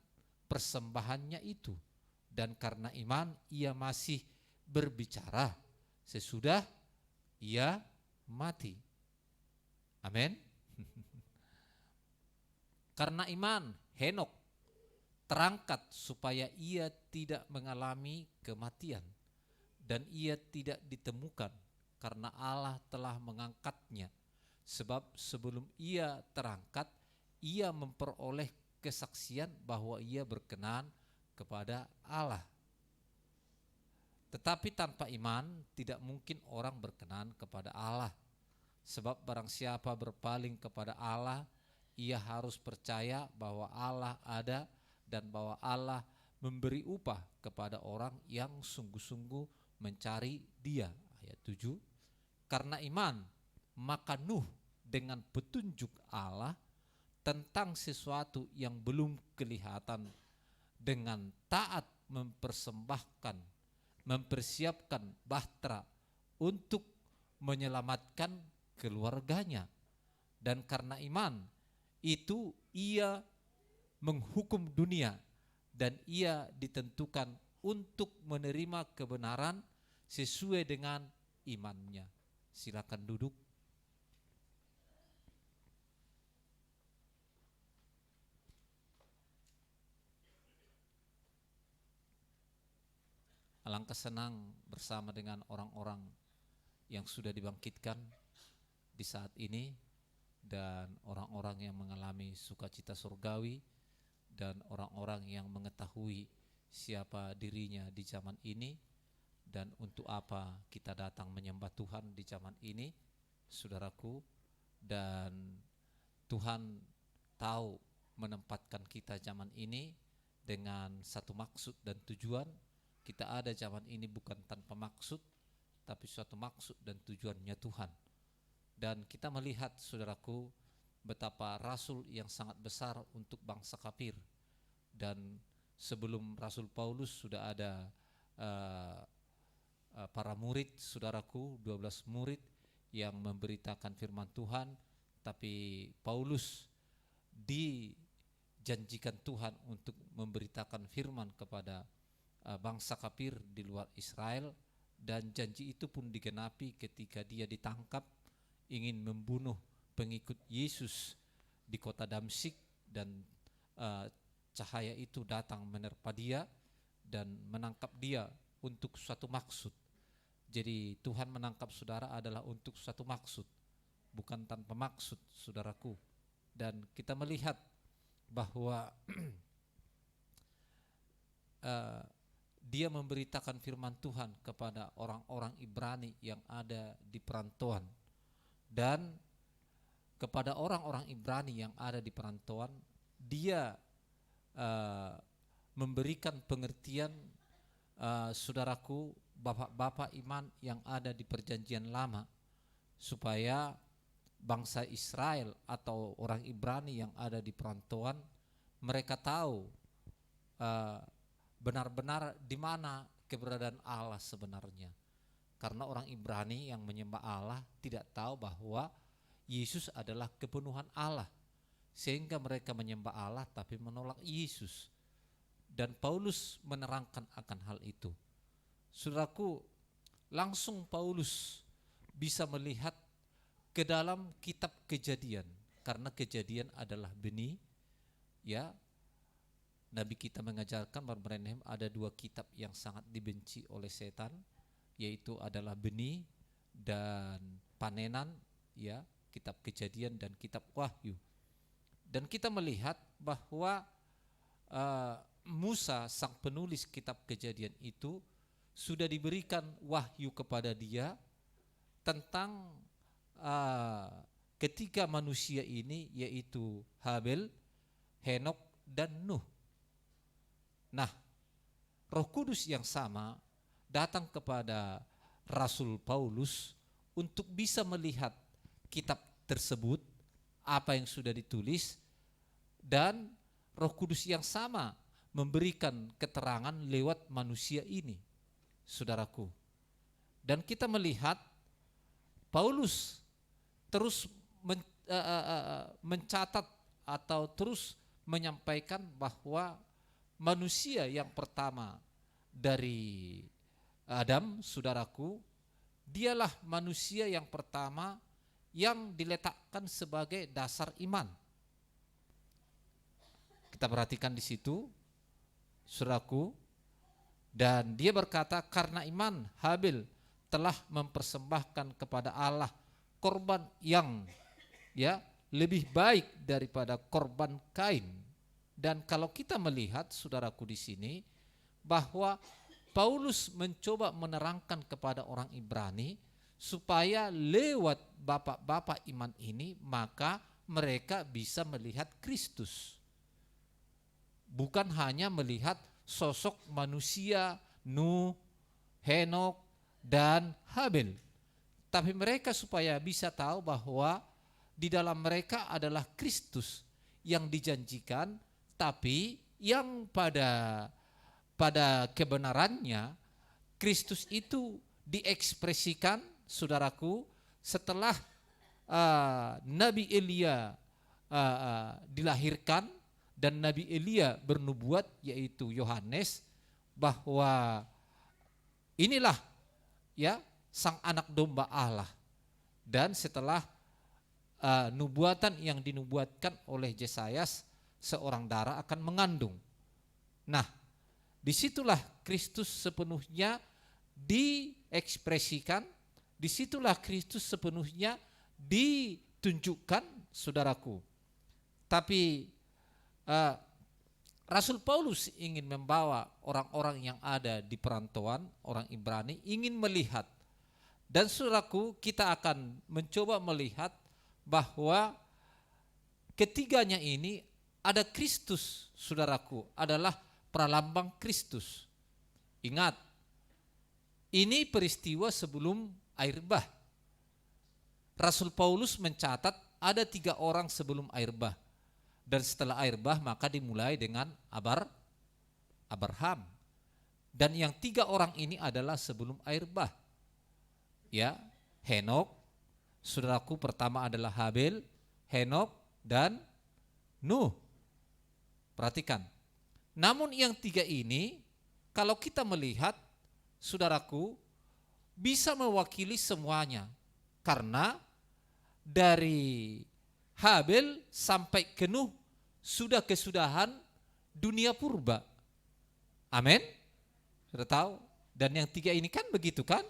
persembahannya itu. Dan karena iman ia masih berbicara sesudah ia mati. Amin. Karena iman Henok terangkat supaya ia tidak mengalami kematian, dan ia tidak ditemukan karena Allah telah mengangkatnya. Sebab sebelum ia terangkat, ia memperoleh kesaksian bahwa ia berkenan kepada Allah. Tetapi tanpa iman tidak mungkin orang berkenan kepada Allah. Sebab barang siapa berpaling kepada Allah, ia harus percaya bahwa Allah ada dan bahwa Allah memberi upah kepada orang yang sungguh-sungguh mencari Dia. Ayat 7. Karena iman, maka Nuh dengan petunjuk Allah tentang sesuatu yang belum kelihatan, dengan taat mempersiapkan bahtera untuk menyelamatkan keluarganya. Dan karena iman itu ia menghukum dunia, dan ia ditentukan untuk menerima kebenaran sesuai dengan imannya. Silakan duduk. Alangkah senang bersama dengan orang-orang yang sudah dibangkitkan di saat ini, dan orang-orang yang mengalami sukacita surgawi, dan orang-orang yang mengetahui siapa dirinya di zaman ini dan untuk apa kita datang menyembah Tuhan di zaman ini, saudaraku. Dan Tuhan tahu menempatkan kita zaman ini dengan satu maksud dan tujuan. Kita ada zaman ini bukan tanpa maksud, tapi suatu maksud dan tujuannya Tuhan. Dan kita melihat, saudaraku, betapa rasul yang sangat besar untuk bangsa kafir. Dan sebelum Rasul Paulus sudah ada para murid, saudaraku, 12 murid yang memberitakan firman Tuhan. Tapi Paulus dijanjikan Tuhan untuk memberitakan firman kepada bangsa kafir di luar Israel, dan janji itu pun digenapi ketika dia ditangkap ingin membunuh pengikut Yesus di kota Damsyik, dan cahaya itu datang menerpa dia dan menangkap dia untuk suatu maksud. Jadi Tuhan menangkap saudara adalah untuk suatu maksud, bukan tanpa maksud, saudaraku. Dan kita melihat bahwa dia memberitakan firman Tuhan kepada orang-orang Ibrani yang ada di perantauan. Dan kepada orang-orang Ibrani yang ada di perantauan, dia memberikan pengertian, saudaraku, bapak-bapak iman yang ada di perjanjian lama, supaya bangsa Israel atau orang Ibrani yang ada di perantauan, mereka tahu benar-benar di mana keberadaan Allah sebenarnya. Karena orang Ibrani yang menyembah Allah tidak tahu bahwa Yesus adalah kepenuhan Allah, sehingga mereka menyembah Allah tapi menolak Yesus. Dan Paulus menerangkan akan hal itu. Saudaraku, langsung Paulus bisa melihat ke dalam kitab Kejadian, karena Kejadian adalah benih. Ya, Nabi kita mengajarkan Abraham ada 2 kitab yang sangat dibenci oleh setan, yaitu adalah benih dan panenan, ya, kitab Kejadian dan kitab Wahyu. Dan kita melihat bahwa Musa, sang penulis kitab Kejadian itu, sudah diberikan wahyu kepada dia tentang ketiga manusia ini, yaitu Habel, Henok, dan Nuh. Nah, Roh Kudus yang sama datang kepada Rasul Paulus untuk bisa melihat kitab tersebut, apa yang sudah ditulis, dan Roh Kudus yang sama memberikan keterangan lewat manusia ini, saudaraku. Dan kita melihat Paulus terus mencatat atau terus menyampaikan bahwa manusia yang pertama dari Adam, saudaraku, dialah manusia yang pertama yang diletakkan sebagai dasar iman. Kita perhatikan di situ, saudaraku, dan dia berkata, karena iman Habil telah mempersembahkan kepada Allah korban yang lebih baik daripada korban Kain. Dan kalau kita melihat, saudaraku, di sini bahwa Paulus mencoba menerangkan kepada orang Ibrani supaya lewat bapak-bapak iman ini maka mereka bisa melihat Kristus. Bukan hanya melihat sosok manusia Nuh, Henok, dan Habel, tapi mereka supaya bisa tahu bahwa di dalam mereka adalah Kristus yang dijanjikan, tapi yang pada kebenarannya Kristus itu diekspresikan, saudaraku, setelah Nabi Elia dilahirkan dan Nabi Elia bernubuat, yaitu Yohanes, bahwa inilah ya sang anak domba Allah. Dan setelah nubuatan yang dinubuatkan oleh Yesayas, seorang darah akan mengandung. Nah, disitulah Kristus sepenuhnya diekspresikan, disitulah Kristus sepenuhnya ditunjukkan, saudaraku. Tapi Rasul Paulus ingin membawa orang-orang yang ada di perantauan, orang Ibrani, ingin melihat. Dan saudaraku, kita akan mencoba melihat bahwa ketiganya ini ada Kristus, saudaraku, adalah pralambang Kristus. Ingat, ini peristiwa sebelum air bah. Rasul Paulus mencatat ada 3 orang sebelum air bah. Dan setelah air bah maka dimulai dengan Abraham. Dan yang 3 orang ini adalah sebelum air bah. Ya, Henok, saudaraku, pertama adalah Habel, Henok, dan Nuh. Perhatikan. Namun yang 3 ini, kalau kita melihat, saudaraku, bisa mewakili semuanya. Karena dari Habel sampai ke Nuh sudah kesudahan dunia purba. Amin. Sudah tahu? Dan yang 3 ini kan begitu kan?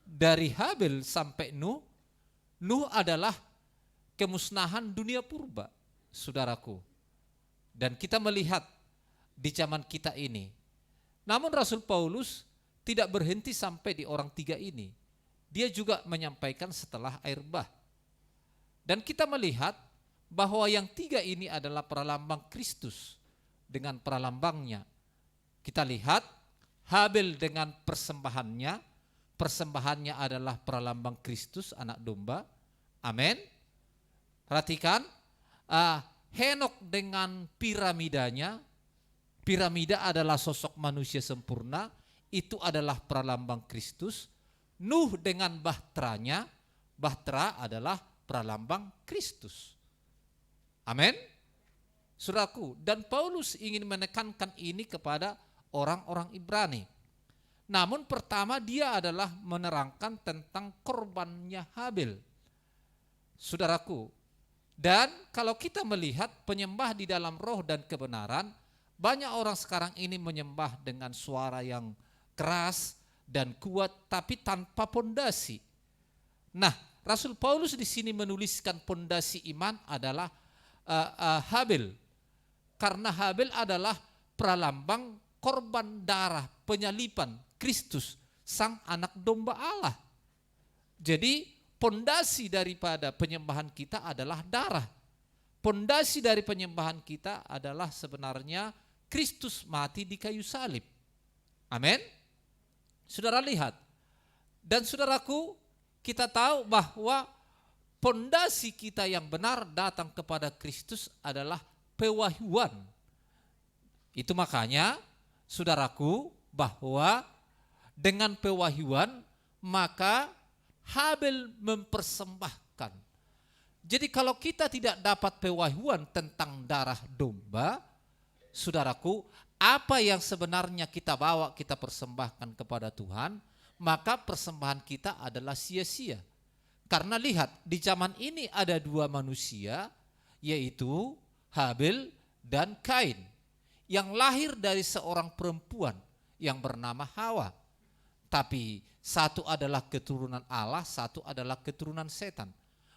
Dari Habel sampai Nuh, Nuh adalah kemusnahan dunia purba, saudaraku. Dan kita melihat di zaman kita ini. Namun Rasul Paulus tidak berhenti sampai di orang 3 ini. Dia juga menyampaikan setelah air bah. Dan kita melihat bahwa yang 3 ini adalah pralambang Kristus dengan pralambangnya. Kita lihat Habel dengan persembahannya. Persembahannya adalah pralambang Kristus, anak domba. Amin. Perhatikan, Henok dengan piramidanya. Piramida adalah sosok manusia sempurna, itu adalah pralambang Kristus. Nuh dengan bahteranya, bahtera adalah pralambang Kristus. Amin. Saudaraku, dan Paulus ingin menekankan ini kepada orang-orang Ibrani. Namun pertama dia adalah menerangkan tentang korbannya Habel. Saudaraku, dan kalau kita melihat penyembah di dalam roh dan kebenaran, banyak orang sekarang ini menyembah dengan suara yang keras dan kuat tapi tanpa pondasi. Nah, Rasul Paulus di sini menuliskan pondasi iman adalah Habel. Karena Habel adalah pralambang korban darah penyalipan Kristus, sang anak domba Allah. Jadi pondasi daripada penyembahan kita adalah darah. Pondasi dari penyembahan kita adalah sebenarnya Kristus mati di kayu salib. Amin. Saudara lihat. Dan saudaraku, kita tahu bahwa pondasi kita yang benar datang kepada Kristus adalah pewahyuan. Itu makanya, saudaraku, bahwa dengan pewahyuan maka Habel mempersembahkan. Jadi kalau kita tidak dapat pewahyuan tentang darah domba, saudaraku, apa yang sebenarnya kita bawa, kita persembahkan kepada Tuhan, maka persembahan kita adalah sia-sia. Karena lihat, di zaman ini ada 2 manusia, yaitu Habel dan Kain, yang lahir dari seorang perempuan yang bernama Hawa. Tapi satu adalah keturunan Allah, satu adalah keturunan setan.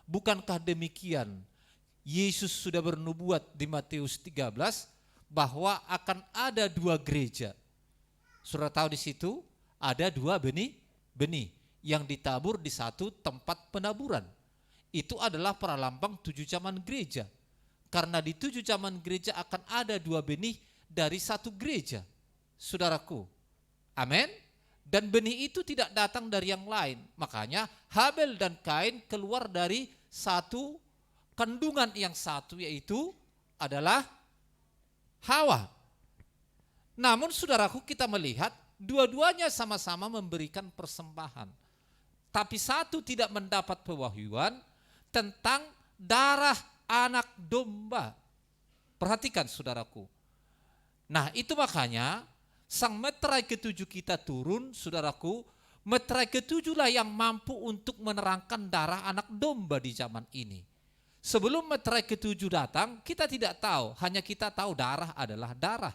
Bukankah demikian Yesus sudah bernubuat di Matius 13 bahwa akan ada 2 gereja. Saudara tahu di situ ada 2 benih yang ditabur di satu tempat penaburan. Itu adalah pralambang 7 zaman gereja. Karena di 7 zaman gereja akan ada 2 benih dari satu gereja. Saudaraku, amin. Dan benih itu tidak datang dari yang lain. Makanya Habel dan Kain keluar dari satu kandungan yang satu, yaitu adalah Hawa. Namun saudaraku, kita melihat dua-duanya sama-sama memberikan persembahan. Tapi satu tidak mendapat pewahyuan tentang darah anak domba. Perhatikan saudaraku. Nah, itu makanya sang meterai ke-7 kita turun, saudaraku. Meterai ke-7 lah yang mampu untuk menerangkan darah anak domba di zaman ini. Sebelum meterai ke-7 datang, kita tidak tahu, hanya kita tahu darah adalah darah.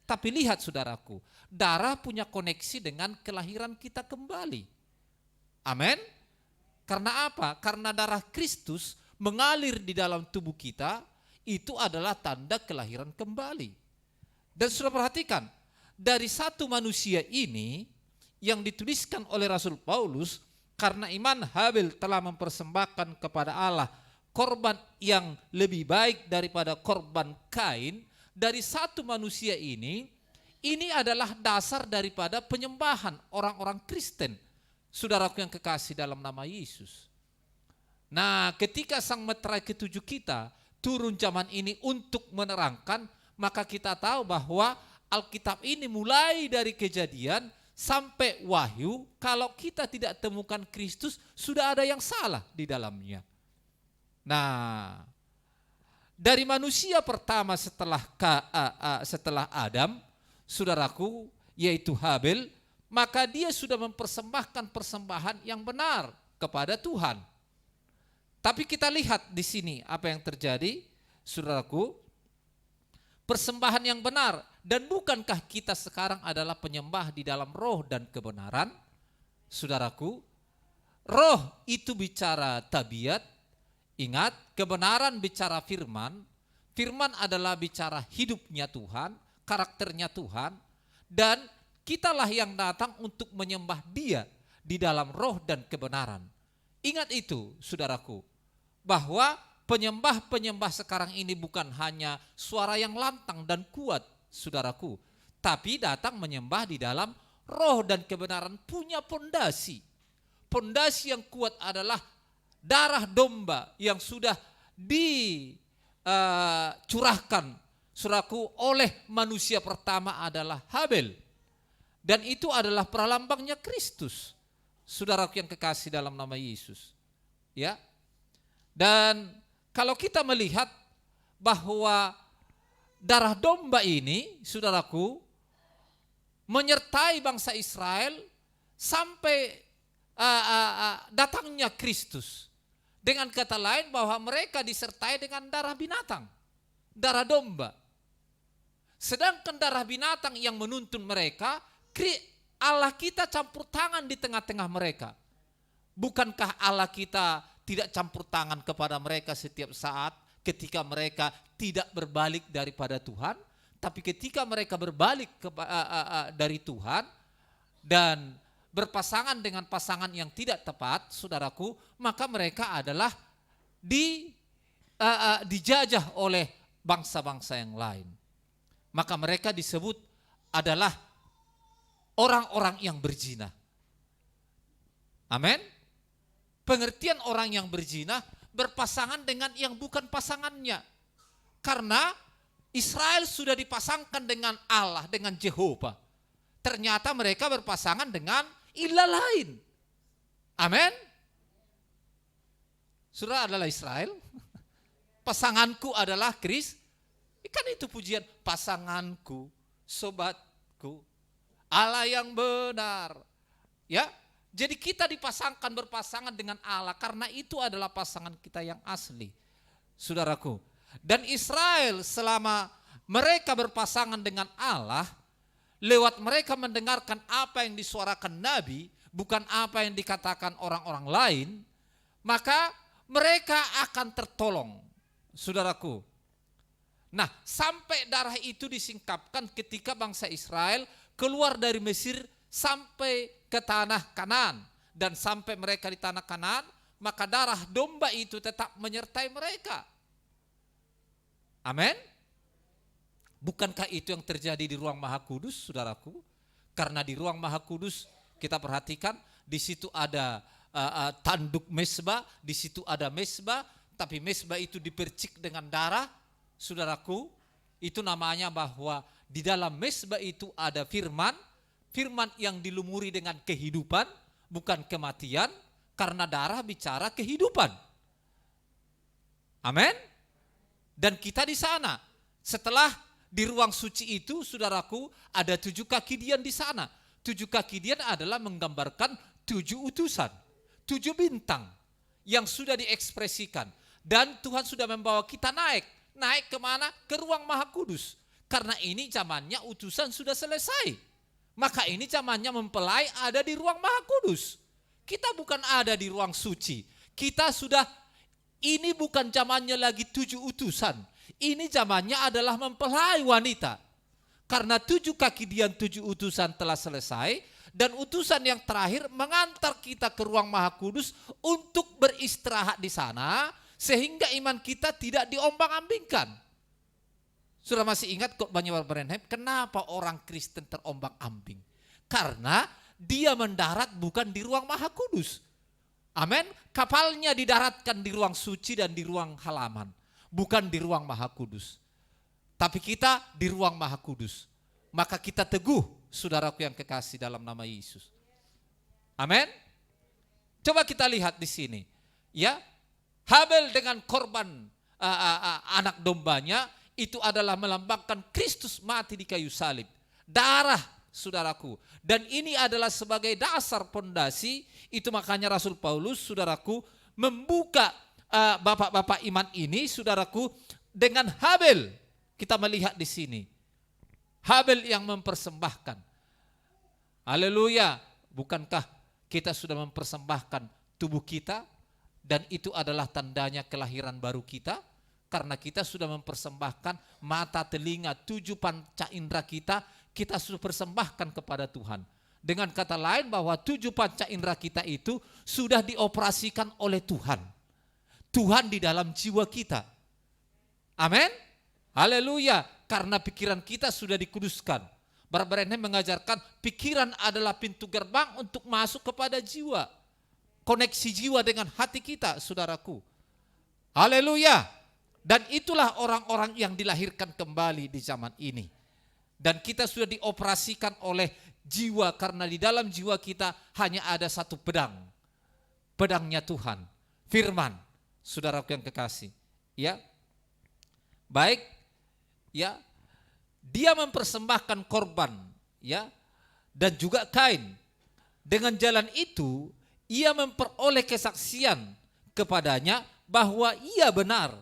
Tapi lihat saudaraku, darah punya koneksi dengan kelahiran kita kembali. Amin. Karena apa? Karena darah Kristus mengalir di dalam tubuh kita, itu adalah tanda kelahiran kembali. Dan sudah perhatikan, dari satu manusia ini yang dituliskan oleh Rasul Paulus, karena iman Habel telah mempersembahkan kepada Allah korban yang lebih baik daripada korban Kain. Dari satu manusia ini adalah dasar daripada penyembahan orang-orang Kristen. Saudaraku yang kekasih dalam nama Yesus. Nah, ketika sang meterai ketujuh kita turun zaman ini untuk menerangkan, maka kita tahu bahwa Alkitab ini mulai dari Kejadian sampai Wahyu, kalau kita tidak temukan Kristus, sudah ada yang salah di dalamnya. Nah, dari manusia pertama setelah Adam, saudaraku, yaitu Habel, maka dia sudah mempersembahkan persembahan yang benar kepada Tuhan. Tapi kita lihat di sini apa yang terjadi, saudaraku, persembahan yang benar. Dan bukankah kita sekarang adalah penyembah di dalam roh dan kebenaran? Saudaraku, roh itu bicara tabiat, ingat, kebenaran bicara firman, firman adalah bicara hidupnya Tuhan, karakternya Tuhan, dan kitalah yang datang untuk menyembah Dia di dalam roh dan kebenaran. Ingat itu, saudaraku, bahwa penyembah-penyembah sekarang ini bukan hanya suara yang lantang dan kuat, saudaraku, tapi datang menyembah di dalam roh dan kebenaran, punya pondasi. Pondasi yang kuat adalah darah domba yang sudah dicurahkan, saudaraku, oleh manusia pertama adalah Habel. Dan itu adalah pralambangnya Kristus, saudaraku yang kekasih dalam nama Yesus. Ya. Dan kalau kita melihat bahwa darah domba ini, saudaraku, menyertai bangsa Israel sampai datangnya Kristus. Dengan kata lain bahwa mereka disertai dengan darah binatang, darah domba. Sedangkan darah binatang yang menuntun mereka, Allah kita campur tangan di tengah-tengah mereka. Bukankah Allah kita tidak campur tangan kepada mereka setiap saat ketika mereka tidak berbalik daripada Tuhan? Tapi ketika mereka berbalik dari Tuhan dan berpasangan dengan pasangan yang tidak tepat, saudaraku, maka mereka adalah dijajah oleh bangsa-bangsa yang lain. Maka mereka disebut adalah orang-orang yang berzina. Amin. Pengertian orang yang berzina berpasangan dengan yang bukan pasangannya. Karena Israel sudah dipasangkan dengan Allah, dengan Jehovah. Ternyata mereka berpasangan dengan ilah lain. Amin. Saudara adalah Israel. Pasanganku adalah Kristus. Kan itu pujian, pasanganku, sobatku, Allah yang benar. Ya. Jadi kita berpasangan dengan Allah karena itu adalah pasangan kita yang asli, saudaraku. Dan Israel selama mereka berpasangan dengan Allah, lewat mereka mendengarkan apa yang disuarakan Nabi, bukan apa yang dikatakan orang-orang lain, maka mereka akan tertolong, saudaraku. Nah, sampai darah itu disingkapkan ketika bangsa Israel keluar dari Mesir sampai ke tanah Kanaan, dan sampai mereka di tanah Kanaan, maka darah domba itu tetap menyertai mereka. Amin. Bukankah itu yang terjadi di ruang Maha Kudus, saudaraku? Karena di ruang Maha Kudus kita perhatikan di situ ada tanduk mezbah, di situ ada mezbah, tapi mezbah itu dipercik dengan darah, saudaraku. Itu namanya bahwa di dalam mezbah itu ada firman. Firman yang dilumuri dengan kehidupan, bukan kematian, karena darah bicara kehidupan. Amin. Dan kita di sana, setelah di ruang suci itu, saudaraku, ada 7 kaki dian di sana. 7 kaki dian adalah menggambarkan 7 utusan, 7 bintang yang sudah diekspresikan. Dan Tuhan sudah membawa kita naik kemana? Ke ruang Maha Kudus. Karena ini zamannya utusan sudah selesai. Maka ini zamannya mempelai ada di ruang Maha Kudus. Kita bukan ada di ruang suci. Kita sudah, ini bukan zamannya lagi 7 utusan. Ini zamannya adalah mempelai wanita. Karena 7 kaki dian 7 utusan telah selesai. Dan utusan yang terakhir mengantar kita ke ruang Maha Kudus untuk beristirahat di sana. Sehingga iman kita tidak diombang-ambingkan. Sudah masih ingat khotbahnya Branham, kenapa orang Kristen terombang-ambing? Karena dia mendarat bukan di ruang Maha Kudus. Amin. Kapalnya didaratkan di ruang suci dan di ruang halaman, bukan di ruang Maha Kudus. Tapi kita di ruang Maha Kudus. Maka kita teguh, saudaraku yang kekasih, dalam nama Yesus. Amin. Coba kita lihat di sini, ya. Habel dengan korban anak dombanya itu adalah melambangkan Kristus mati di kayu salib. Darah, saudaraku. Dan ini adalah sebagai dasar pondasi. Itu makanya Rasul Paulus, saudaraku, membuka bapak-bapak iman ini, saudaraku, dengan Habel. Kita melihat di sini. Habel yang mempersembahkan. Haleluya. Bukankah kita sudah mempersembahkan tubuh kita? Dan itu adalah tandanya kelahiran baru kita. Karena kita sudah mempersembahkan mata, telinga, 7 panca indera kita sudah persembahkan kepada Tuhan. Dengan kata lain bahwa 7 panca indera kita itu sudah dioperasikan oleh Tuhan. Tuhan di dalam jiwa kita. Amin. Haleluya. Karena pikiran kita sudah dikuduskan. Barbarenhem mengajarkan pikiran adalah pintu gerbang untuk masuk kepada jiwa. Koneksi jiwa dengan hati kita, saudaraku. Haleluya. Dan itulah orang-orang yang dilahirkan kembali di zaman ini. Dan kita sudah dioperasikan oleh jiwa, karena di dalam jiwa kita hanya ada satu pedang. Pedangnya Tuhan, firman, saudaraku yang kekasih. Ya. Baik. Ya, dia mempersembahkan korban, ya, dan juga Kain. Dengan jalan itu, ia memperoleh kesaksian kepadanya bahwa ia benar,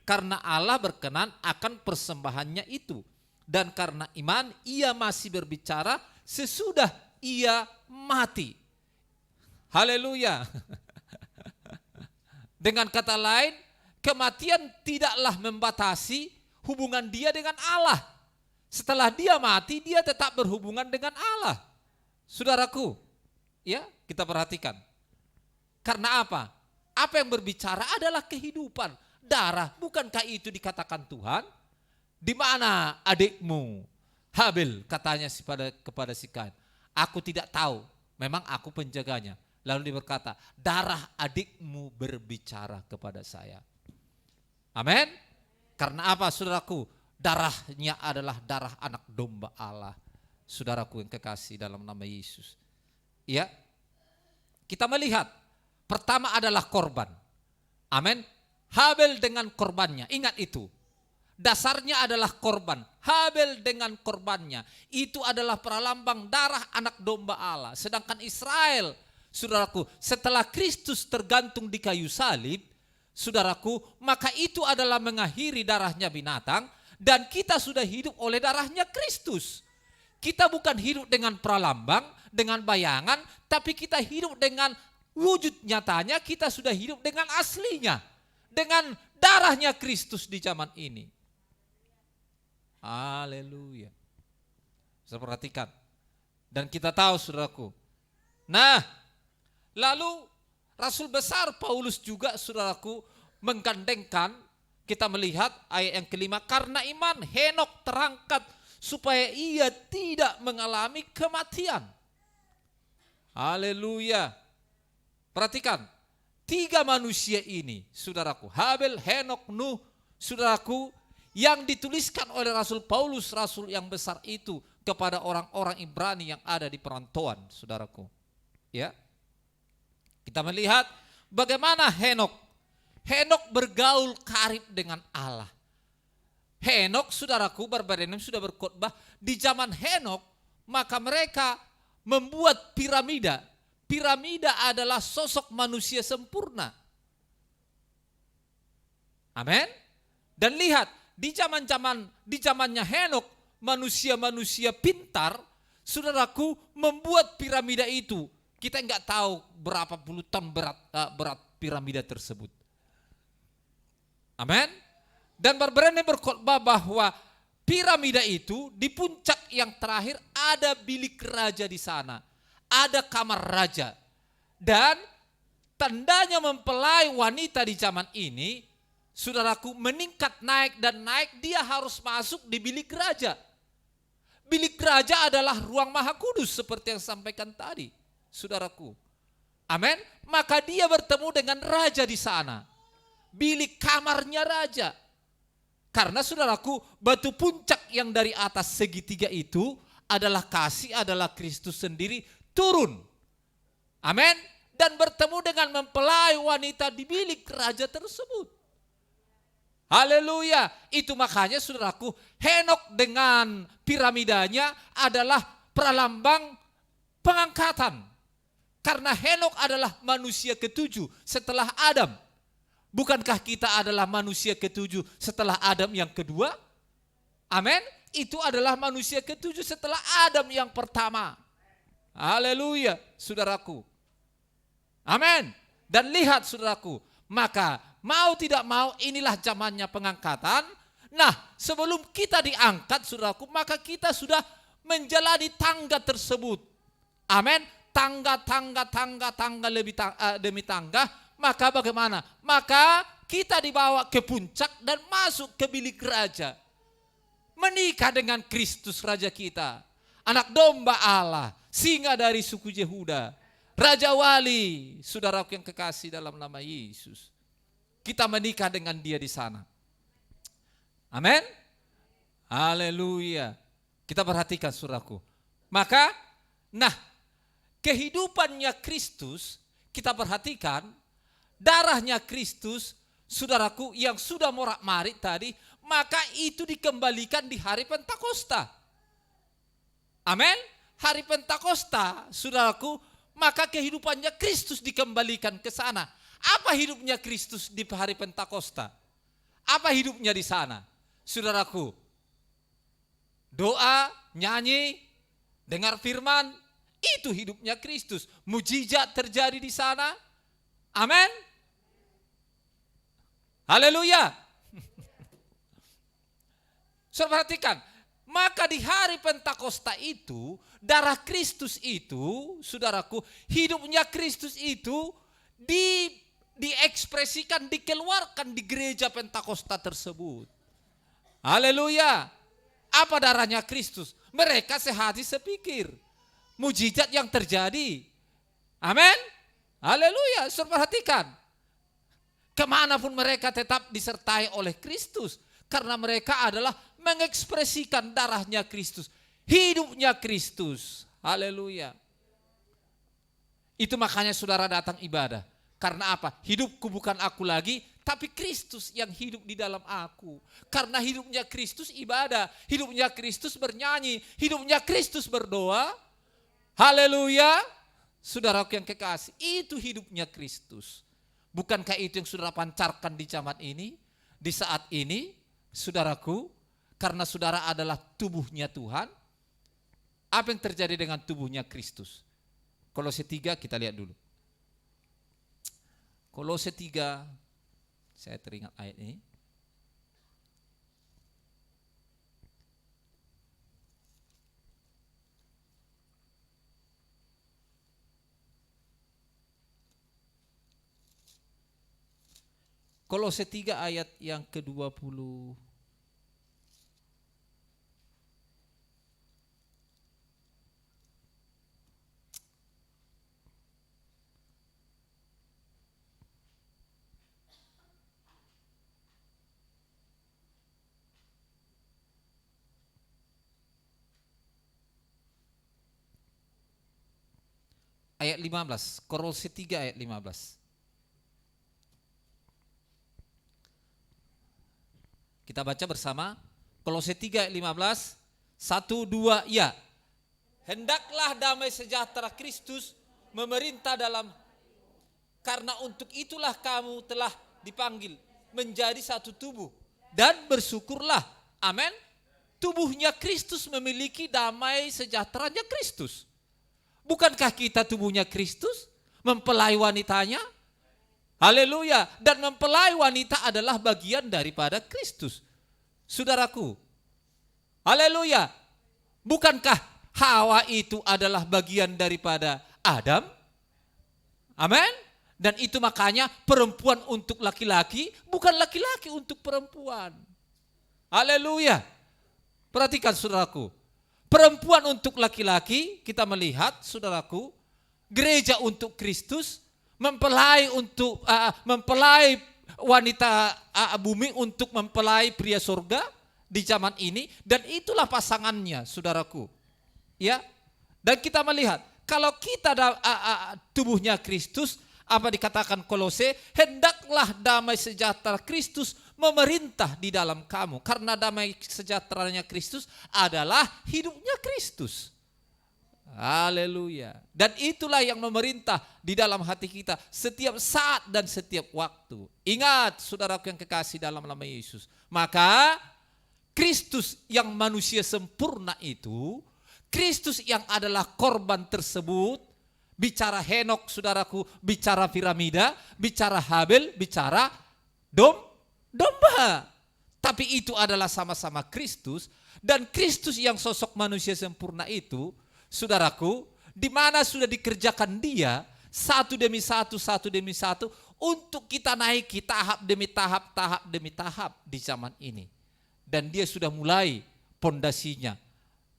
karena Allah berkenan akan persembahannya itu. Dan karena iman, ia masih berbicara sesudah ia mati. Haleluya. Dengan kata lain, kematian tidaklah membatasi hubungan dia dengan Allah. Setelah dia mati, dia tetap berhubungan dengan Allah. Saudaraku, ya, kita perhatikan. Karena apa? Apa yang berbicara adalah kehidupan, darah. Bukankah itu dikatakan Tuhan? Di mana adikmu Habel, katanya kepada si Kain. Aku tidak tahu, memang aku penjaganya. Lalu dia berkata, darah adikmu berbicara kepada saya. Amin. Karena apa, saudaraku? Darahnya adalah darah anak domba Allah. Saudaraku yang kekasih dalam nama Yesus. Ya. Kita melihat pertama adalah korban. Amin. Habel dengan korbannya. Ingat itu. Dasarnya adalah korban. Habel dengan korbannya. Itu adalah peralambang darah anak domba Allah. Sedangkan Israel, saudaraku, setelah Kristus tergantung di kayu salib, saudaraku, maka itu adalah mengakhiri darahnya binatang, dan kita sudah hidup oleh darahnya Kristus. Kita bukan hidup dengan pralambang, dengan bayangan, tapi kita hidup dengan wujud nyatanya. Kita sudah hidup dengan aslinya, dengan darahnya Kristus di zaman ini. Haleluya. Saya perhatikan. Dan kita tahu, saudaraku. Nah, lalu Rasul besar Paulus juga, saudaraku, menggandengkan, kita melihat ayat yang kelima, karena iman Henok terangkat supaya ia tidak mengalami kematian. Haleluya. Perhatikan, 3 manusia ini, saudaraku, Habel, Henok, Nuh, saudaraku, yang dituliskan oleh Rasul Paulus, Rasul yang besar itu, kepada orang-orang Ibrani yang ada di perantauan, saudaraku. Ya. Kita melihat bagaimana Henok bergaul karib dengan Allah. Henok, saudaraku, Barbarenhem sudah berkhotbah di zaman Henok, maka mereka membuat piramida. Piramida adalah sosok manusia sempurna. Amin. Dan lihat, di zamannya Henok, manusia-manusia pintar, saudaraku, membuat piramida itu. Kita enggak tahu berapa puluh ton berat piramida tersebut. Amin. Dan Barbarenhem berkhotbah bahwa piramida itu di puncak yang terakhir ada bilik raja di sana. Ada kamar raja. Dan tandanya mempelai wanita di zaman ini, saudaraku, meningkat naik dan naik, dia harus masuk di bilik raja. Bilik raja adalah ruang Maha Kudus seperti yang sampaikan tadi, saudaraku. Amin. Maka dia bertemu dengan raja di sana. Bilik kamarnya raja. Karena saudaraku, batu puncak yang dari atas segitiga itu adalah kasih, adalah Kristus sendiri turun. Amin. Dan bertemu dengan mempelai wanita di bilik raja tersebut. Haleluya. Itu makanya saudaraku, Henok dengan piramidanya adalah pralambang pengangkatan. Karena Henok adalah manusia ketujuh setelah Adam. Bukankah kita adalah manusia ketujuh setelah Adam yang kedua? Amin. Itu adalah manusia ketujuh setelah Adam yang pertama. Haleluya, saudaraku. Amin. Dan lihat saudaraku, maka mau tidak mau inilah zamannya pengangkatan. Nah, sebelum kita diangkat saudaraku, maka kita sudah menjalani tangga tersebut. Amin. Tangga demi tangga. Maka bagaimana? Maka kita dibawa ke puncak dan masuk ke bilik raja. Menikah dengan Kristus raja kita. Anak domba Allah, singa dari suku Yehuda. Raja Wali, saudaraku yang kekasih dalam nama Yesus. Kita menikah dengan dia di sana. Amin. Haleluya. Kita perhatikan saudaraku. Maka, kehidupannya Kristus, kita perhatikan, darahnya Kristus, saudaraku yang sudah morak-marik tadi, maka itu dikembalikan di hari Pentakosta. Amin. Hari Pentakosta, saudaraku, maka kehidupannya Kristus dikembalikan ke sana. Apa hidupnya Kristus di hari Pentakosta? Apa hidupnya di sana? Saudaraku, doa, nyanyi, dengar firman, itu hidupnya Kristus. Mujizat terjadi di sana. Amin. Haleluya. Saudara perhatikan, maka di hari Pentakosta itu, darah Kristus itu, saudaraku, hidupnya Kristus itu diekspresikan, dikeluarkan di gereja Pentakosta tersebut. Haleluya. Apa darahnya Kristus? Mereka sehati sepikir. Mujizat yang terjadi. Amin. Haleluya. Saudara perhatikan. Kemanapun mereka tetap disertai oleh Kristus. Karena mereka adalah mengekspresikan darahnya Kristus. Hidupnya Kristus. Haleluya. Itu makanya saudara datang ibadah. Karena apa? Hidupku bukan aku lagi, tapi Kristus yang hidup di dalam aku. Karena hidupnya Kristus ibadah. Hidupnya Kristus bernyanyi. Hidupnya Kristus berdoa. Haleluya. Saudaraku yang kekasih, itu hidupnya Kristus. Bukankah itu yang saudara pancarkan di zaman ini? Di saat ini, saudaraku, karena saudara adalah tubuhnya Tuhan. Apa yang terjadi dengan tubuhnya Kristus? Kolose 3 kita lihat dulu. Kolose 3, saya teringat ayat ini. Kolose 3 ayat yang ke-20. Ayat 15, Kolose 3 ayat 15. Kita baca bersama, Kolose 3 ayat 15, 1, 2, ya. Hendaklah damai sejahtera Kristus memerintah dalam, karena untuk itulah kamu telah dipanggil menjadi satu tubuh. Dan bersyukurlah, amin. Tubuhnya Kristus memiliki damai sejahteranya Kristus. Bukankah kita tubuhnya Kristus? Mempelai wanitanya? Haleluya. Dan mempelai wanita adalah bagian daripada Kristus. Saudaraku. Haleluya. Bukankah Hawa itu adalah bagian daripada Adam? Amin. Dan itu makanya perempuan untuk laki-laki, bukan laki-laki untuk perempuan. Haleluya. Perhatikan saudaraku. Perempuan untuk laki-laki, kita melihat saudaraku, gereja untuk Kristus, mempelai untuk mempelai wanita bumi untuk mempelai pria surga di zaman ini, dan itulah pasangannya, saudaraku. Ya. Dan kita melihat kalau kita tubuhnya Kristus, apa dikatakan Kolose, hendaklah damai sejahtera Kristus memerintah di dalam kamu, karena damai sejahteranya Kristus adalah hidupnya Kristus. Haleluya. Dan itulah yang memerintah di dalam hati kita setiap saat dan setiap waktu. Ingat, saudaraku yang kekasih dalam nama Yesus, maka Kristus yang manusia sempurna itu, Kristus yang adalah korban tersebut, bicara Henok, saudaraku, bicara piramida, bicara Habel, bicara domba. Tapi itu adalah sama-sama Kristus, dan Kristus yang sosok manusia sempurna itu, saudaraku, di mana sudah dikerjakan dia satu demi satu untuk kita naiki tahap demi tahap di zaman ini. Dan dia sudah mulai pondasinya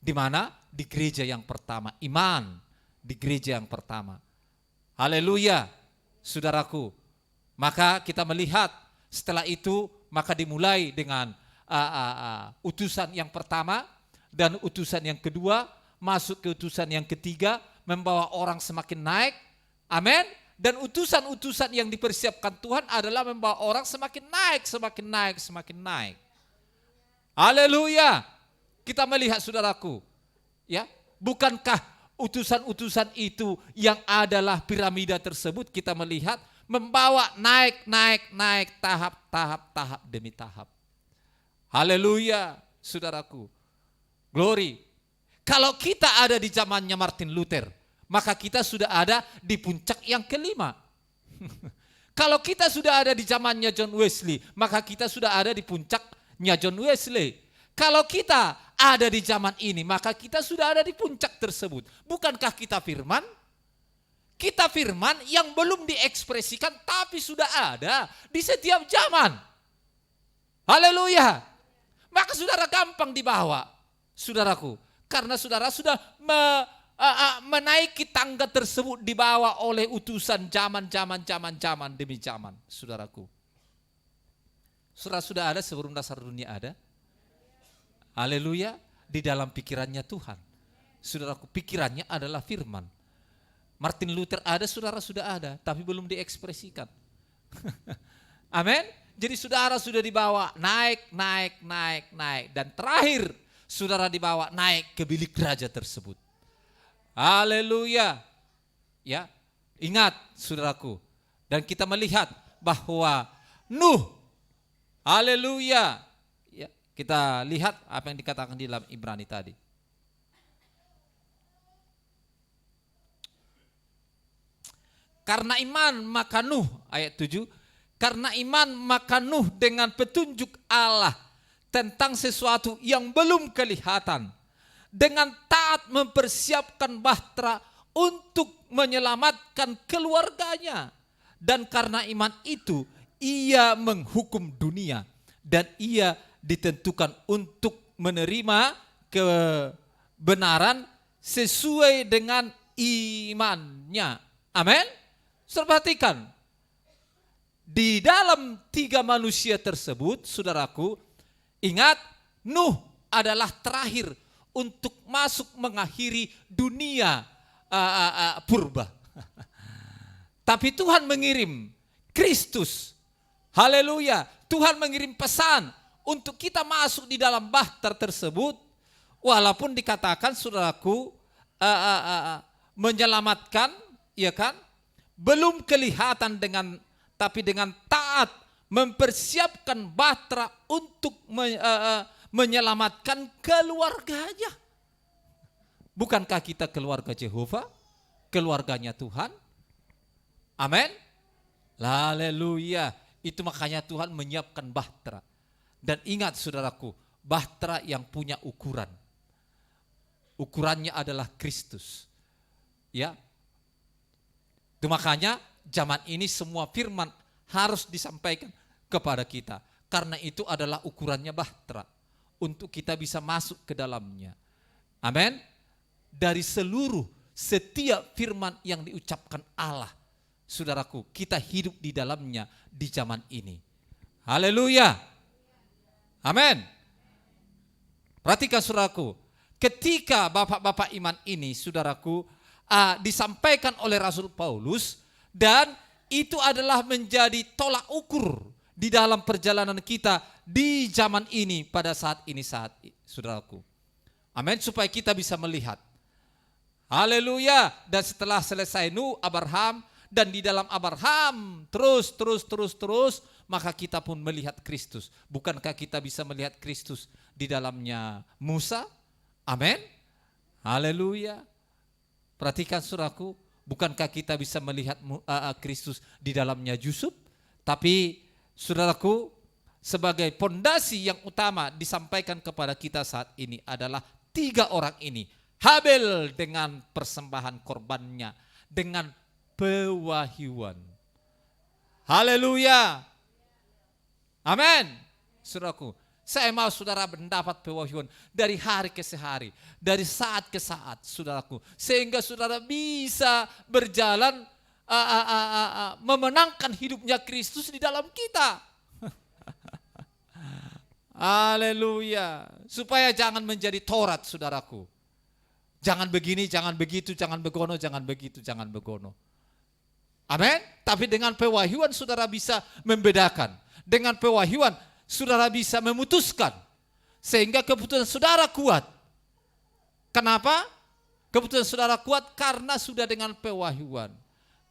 di mana? Di gereja yang pertama, iman di gereja yang pertama. Haleluya, saudaraku. Maka kita melihat setelah itu maka dimulai dengan utusan yang pertama, dan utusan yang kedua, masuk ke utusan yang ketiga, membawa orang semakin naik. Amin. Dan utusan-utusan yang dipersiapkan Tuhan adalah membawa orang semakin naik. Haleluya. Kita melihat, saudaraku, ya, bukankah utusan-utusan itu yang adalah piramida tersebut, kita melihat membawa naik tahap demi tahap. Haleluya, saudaraku. Glory. Kalau kita ada di zamannya Martin Luther, maka kita sudah ada di puncak yang kelima. Kalau kita sudah ada di zamannya John Wesley, maka kita sudah ada di puncaknya John Wesley. Kalau kita ada di zaman ini, maka kita sudah ada di puncak tersebut. Bukankah kita firman? Kita firman yang belum diekspresikan, tapi sudah ada di setiap zaman. Haleluya. Maka saudara gampang dibawa, saudaraku. Karena saudara sudah menaiki tangga tersebut dibawa oleh utusan zaman demi zaman, saudaraku. Saudara sudah ada sebelum dasar dunia ada. Haleluya, di dalam pikirannya Tuhan. Saudaraku, pikirannya adalah firman. Martin Luther ada, saudara sudah ada, tapi belum diekspresikan. Amin. Jadi saudara sudah dibawa naik. Dan terakhir, saudara dibawa naik ke bilik raja tersebut. Haleluya. Ya, ingat saudaraku. Dan kita melihat bahwa Nuh, haleluya. Ya, kita lihat apa yang dikatakan di dalam Ibrani tadi. Karena iman maka Nuh, ayat 7, karena iman maka Nuh dengan petunjuk Allah tentang sesuatu yang belum kelihatan, dengan taat mempersiapkan bahtera untuk menyelamatkan keluarganya. Dan karena iman itu ia menghukum dunia, dan ia ditentukan untuk menerima kebenaran sesuai dengan imannya. Amin. Perhatikan, di dalam 3 manusia tersebut, saudaraku, ingat, Nuh adalah terakhir untuk masuk mengakhiri dunia purba. Tapi Tuhan mengirim Kristus. Haleluya. Tuhan mengirim pesan untuk kita masuk di dalam bahtera tersebut. Walaupun dikatakan, saudaraku, menyelamatkan, ya kan? Belum kelihatan tapi dengan taat mempersiapkan bahtera untuk menyelamatkan keluarganya. Bukankah kita keluarga Yehova? Keluarganya Tuhan? Amin. Haleluya. Itu makanya Tuhan menyiapkan bahtera. Dan ingat saudaraku, bahtera yang punya ukuran. Ukurannya adalah Kristus. Ya. Itu makanya zaman ini semua firman harus disampaikan kepada kita. Karena itu adalah ukurannya bahtera. Untuk kita bisa masuk ke dalamnya. Amin. Dari seluruh setiap firman yang diucapkan Allah, saudaraku, kita hidup di dalamnya di zaman ini. Haleluya. Amin. Perhatikan saudaraku, ketika bapak-bapak iman ini, saudaraku, disampaikan oleh Rasul Paulus, dan itu adalah menjadi tolak ukur di dalam perjalanan kita di zaman ini, pada saat ini, saudaraku. Amin, supaya kita bisa melihat. Haleluya. Dan setelah selesai Nuh, Abraham, dan di dalam Abraham terus, maka kita pun melihat Kristus. Bukankah kita bisa melihat Kristus di dalamnya Musa? Amin. Haleluya. Perhatikan saudaraku, bukankah kita bisa melihat Kristus di dalamnya Yusuf? Tapi saudaraku, sebagai pondasi yang utama disampaikan kepada kita saat ini adalah 3 orang ini. Habel dengan persembahan korbannya, dengan pewahyuan. Haleluya. Amin. Saudaraku, saya mau saudara mendapat pewahyuan dari hari ke hari, dari saat ke saat, saudaraku, sehingga saudara bisa berjalan memenangkan hidupnya Kristus di dalam kita. Haleluya. Supaya jangan menjadi Taurat, saudaraku. Jangan begini, jangan begitu, jangan begono, jangan begitu, jangan begono. Amin. Tapi dengan pewahyuan saudara bisa membedakan. Dengan pewahyuan saudara bisa memutuskan. Sehingga keputusan saudara kuat. Kenapa? Keputusan saudara kuat karena sudah dengan pewahyuan.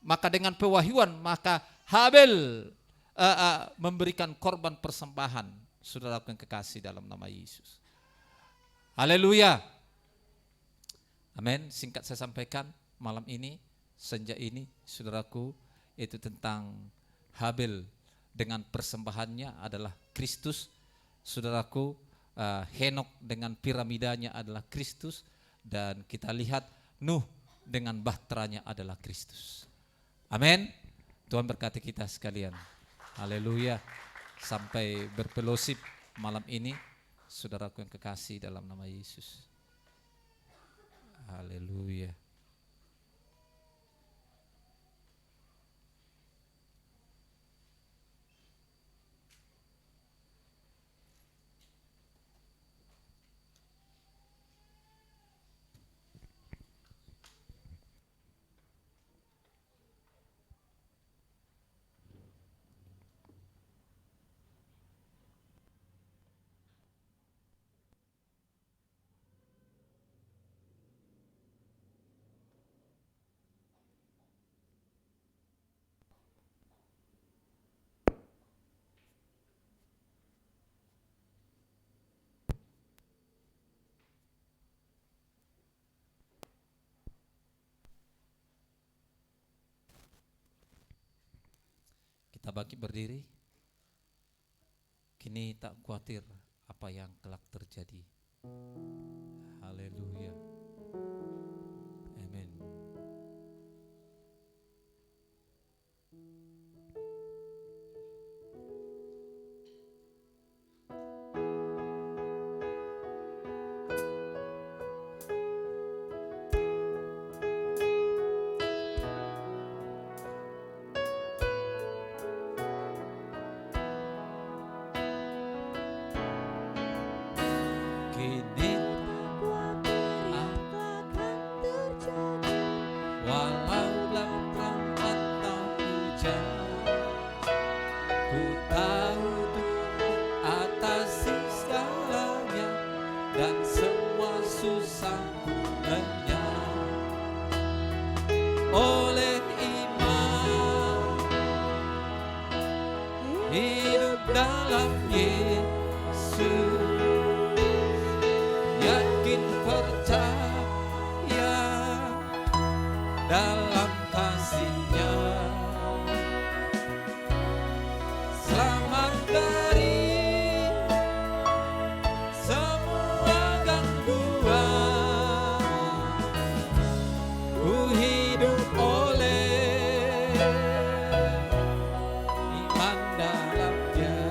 Maka dengan pewahyuan, maka Habel memberikan korban persembahan. Saudaraku yang kekasih dalam nama Yesus. Haleluya. Amin. Singkat saya sampaikan malam ini, senja ini, saudaraku, itu tentang Habel dengan persembahannya adalah Kristus. Saudaraku, Henok dengan piramidanya adalah Kristus, dan kita lihat Nuh dengan bahteranya adalah Kristus. Amin. Tuhan berkati kita sekalian. Haleluya. Sampai berfellowship malam ini, saudaraku yang kekasih dalam nama Yesus. Haleluya. Kita bangkit berdiri. Kini tak khawatir apa yang kelak terjadi. Haleluya. Amin. Kini walau dalam atau hujan, ku tahu Tuhan atasi segalanya, dan semua susahku lenyap oleh iman. Hidup dalam Yesus, yakin percaya dalam kasih-Nya, selamat dari semua gangguan. Ku hidup oleh iman dalam Dia.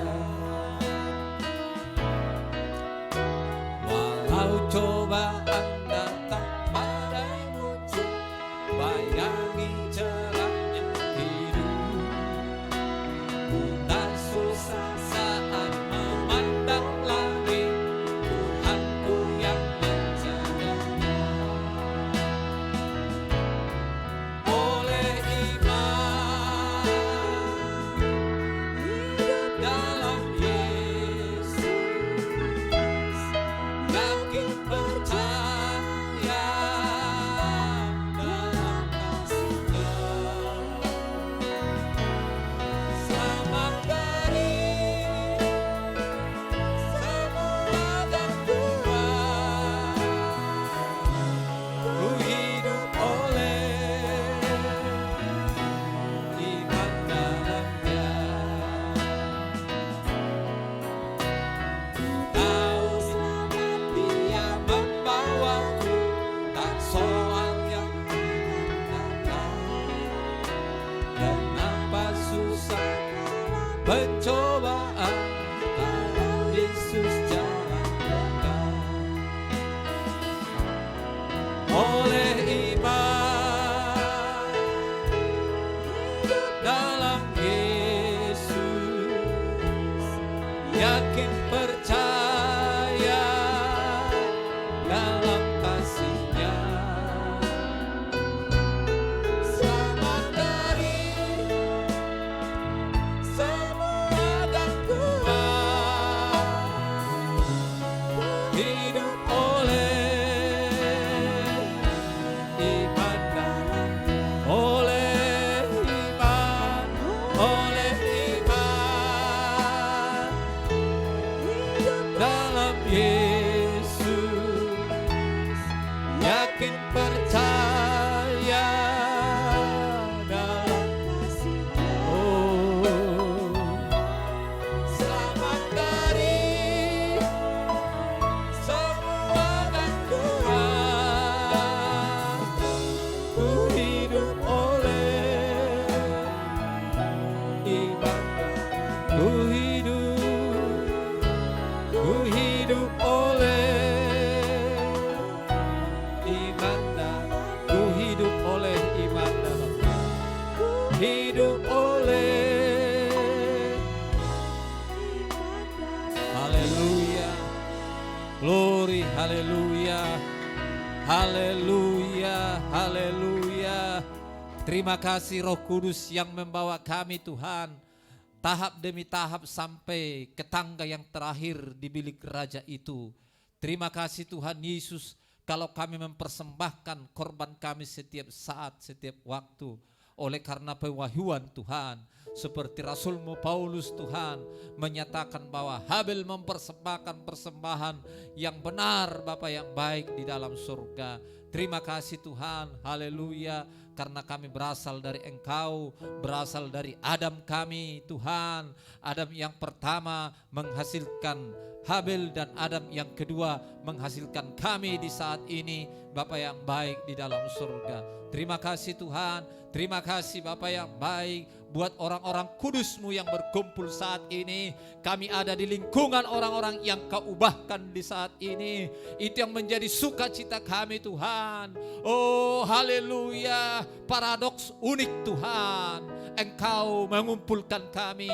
pencobaan, Yesus jangan lengah. Oleh iman dalam Yesus, yakin percaya dalam kasih-Nya, selamat dari semua gangguan, hidup oleh iman dalam, oleh iman, oleh iman dalam Yesus, yakin percaya dalam kasih-Nya. Oh, selamat dari semua gangguan, ku hidup oleh iman, ku hidup oleh iman, ku hidup oleh iman dalam, hidup oleh. Haleluya, glory, haleluya, haleluya, haleluya. Terima kasih Roh Kudus yang membawa kami Tuhan, tahap demi tahap sampai ke tangga yang terakhir di bilik raja itu. Terima kasih Tuhan Yesus, kalau kami mempersembahkan korban kami setiap saat, setiap waktu. Oleh karena pewahyuan Tuhan, seperti Rasulmu Paulus Tuhan menyatakan bahwa Habel mempersembahkan persembahan yang benar, Bapa yang baik di dalam surga. Terima kasih Tuhan, haleluya, karena kami berasal dari Engkau, berasal dari Adam kami Tuhan. Adam yang pertama menghasilkan Habel dan Adam yang kedua menghasilkan kami di saat ini, Bapa yang baik di dalam surga. Terima kasih Tuhan, terima kasih Bapa yang baik buat orang-orang kudus-Mu yang berkumpul saat ini. Kami ada di lingkungan orang-orang yang Kau ubahkan di saat ini. Itu yang menjadi sukacita kami Tuhan. Oh haleluya, paradoks unik Tuhan. Engkau mengumpulkan kami,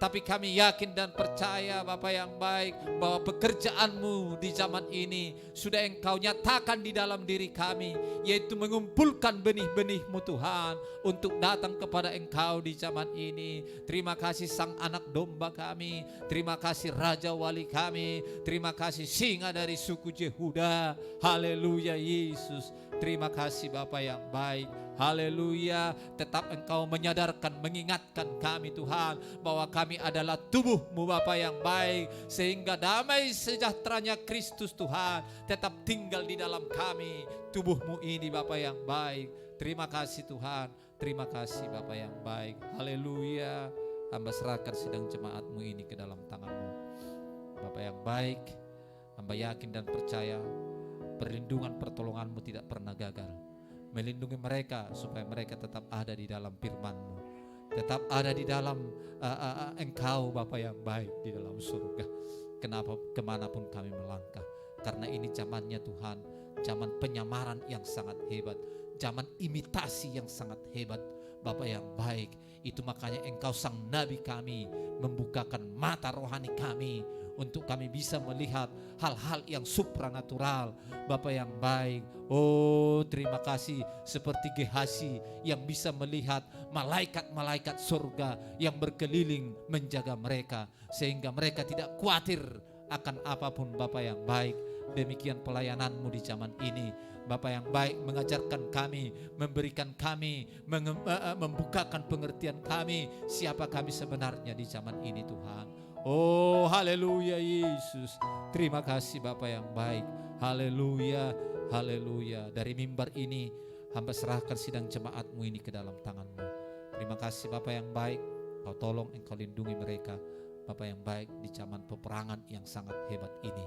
tapi kami yakin dan percaya Bapa yang baik bahwa pekerjaan-Mu di zaman ini sudah Engkau nyatakan di dalam diri kami, yaitu mengumpulkan benih-benih-Mu Tuhan untuk datang kepada Engkau di zaman ini. Terima kasih Sang Anak Domba kami, terima kasih Raja Wali kami, terima kasih Singa dari suku Yehuda. Haleluya Yesus, terima kasih Bapa yang baik. Haleluya, tetap Engkau menyadarkan, mengingatkan kami Tuhan bahwa kami adalah tubuh-Mu Bapa yang baik, sehingga damai sejahteranya Kristus Tuhan tetap tinggal di dalam kami, tubuh-Mu ini Bapa yang baik. Terima kasih Tuhan, terima kasih Bapa yang baik. Haleluya, hamba serahkan sidang jemaat-Mu ini ke dalam tangan-Mu Bapa yang baik. Hamba yakin dan percaya perlindungan pertolongan-Mu tidak pernah gagal. Melindungi mereka supaya mereka tetap ada di dalam firman-Mu, tetap ada di dalam Engkau Bapa yang baik di dalam surga. Kenapa kemanapun kami melangkah, karena ini zamannya Tuhan, zaman penyamaran yang sangat hebat, zaman imitasi yang sangat hebat Bapa yang baik. Itu makanya Engkau Sang Nabi kami membukakan mata rohani kami untuk kami bisa melihat hal-hal yang supranatural Bapa yang baik. Oh terima kasih, seperti Gehazi yang bisa melihat malaikat-malaikat surga yang berkeliling menjaga mereka, sehingga mereka tidak khawatir akan apapun Bapa yang baik. Demikian pelayanan-Mu di zaman ini Bapa yang baik, mengajarkan kami, memberikan kami, membukakan pengertian kami siapa kami sebenarnya di zaman ini Tuhan. Oh haleluya Yesus, terima kasih Bapa yang baik. Haleluya, haleluya. Dari mimbar ini hamba serahkan sidang jemaat-Mu ini ke dalam tangan-Mu. Terima kasih Bapa yang baik, Kau tolong, Engkau lindungi mereka Bapa yang baik di zaman peperangan yang sangat hebat ini.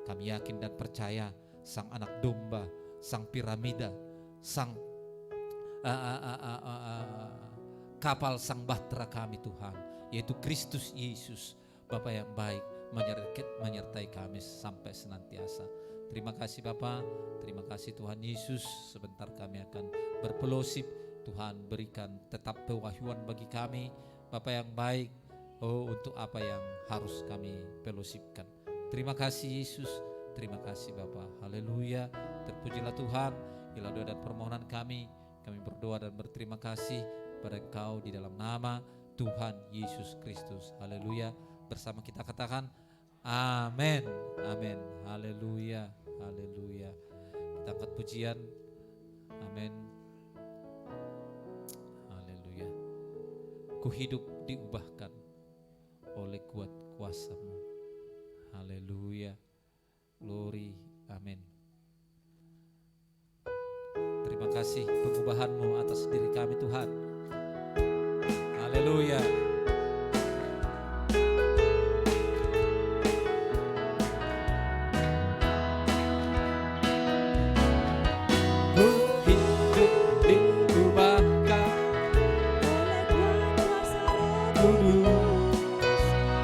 Kami yakin dan percaya Sang Anak Domba, Sang Piramida, Sang kapal sang bahtera kami Tuhan, yaitu Kristus Yesus. Bapa yang baik, menyertai kami sampai senantiasa. Terima kasih Bapa, terima kasih Tuhan Yesus. Sebentar kami akan berfellowship. Tuhan berikan tetap pewahyuan bagi kami Bapa yang baik, untuk apa yang harus kami fellowshipkan. Terima kasih Yesus, terima kasih Bapa. Haleluya, terpujilah Tuhan. Inilah doa dan permohonan kami berdoa dan berterima kasih pada Engkau di dalam nama Tuhan Yesus Kristus. Haleluya. Bersama kita katakan amin, amin, haleluya, haleluya. Kita angkat pujian, amin, haleluya. Ku hidup diubahkan oleh kuat kuasa-Mu, haleluya, glory, amin. Terima kasih pengubahan-Mu atas diri kami Tuhan, haleluya.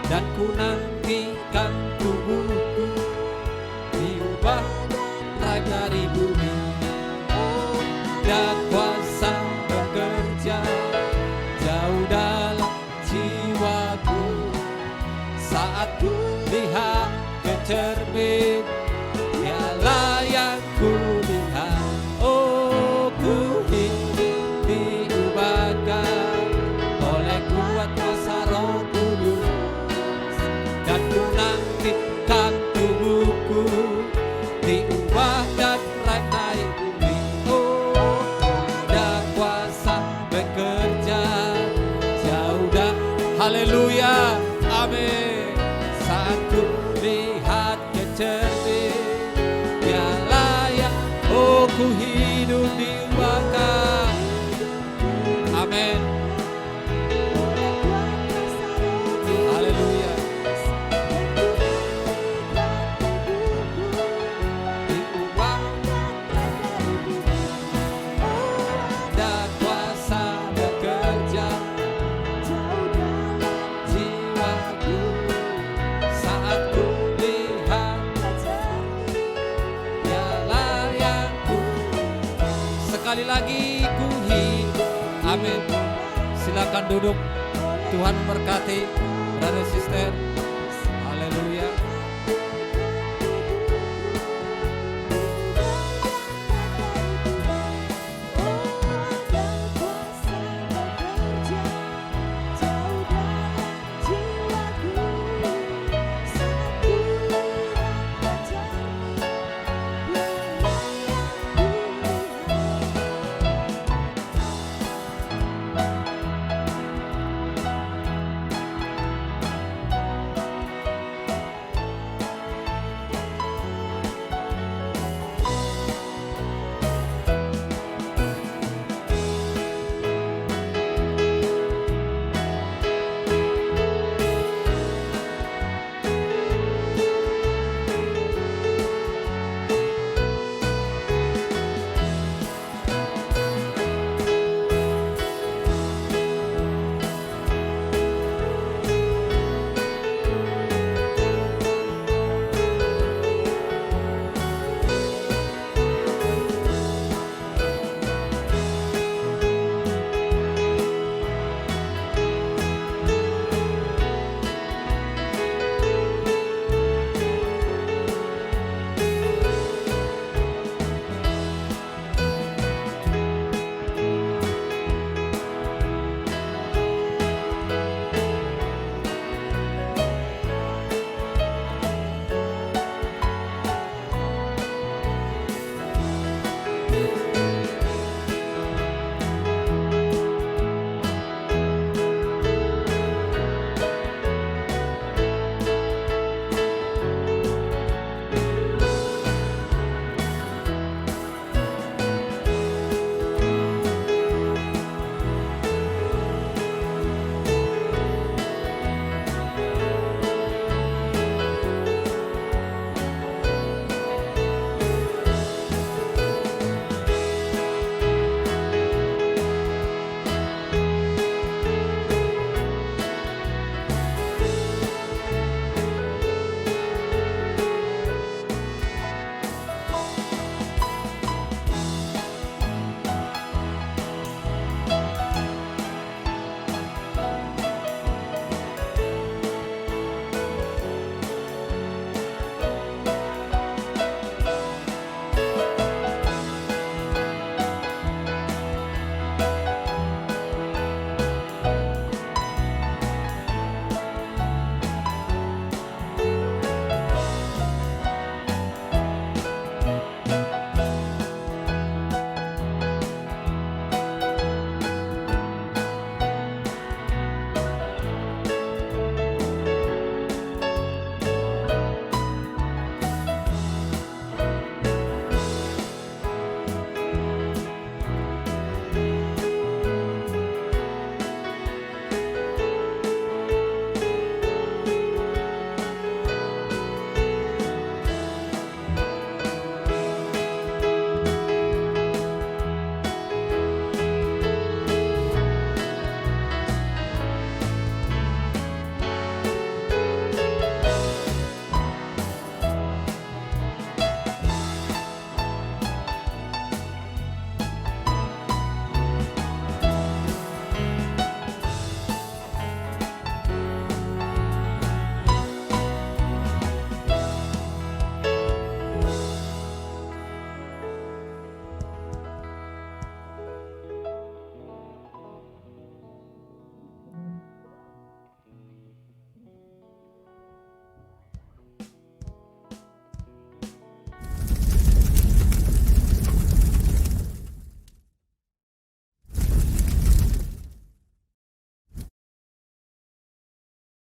Dan ku nantikan tubuhku diubah dari bumi, dan kuasa bekerja jauh dalam jiwaku. Saat ku lihat ke cermin, dialah yang ku lihat. Oh, ku hidup diubahkan oleh kuat kuasa Roh Kudus, dan ku nantikan tubuhku diubah dan naik bumi. Oh, dan kuasa bekerja jauh dah. Haleluya, amin. Saat ku lihat ke cermin, dialah yang, oh, ku hidup diubahkan. Amin. Haleluya. Diubah dan kuasa bekerja jiwaku. Saat ku lihat dialah yang ku. Sekali lagi ku hidup. Amin. Silakan duduk. Tuhan memberkati, brother sister.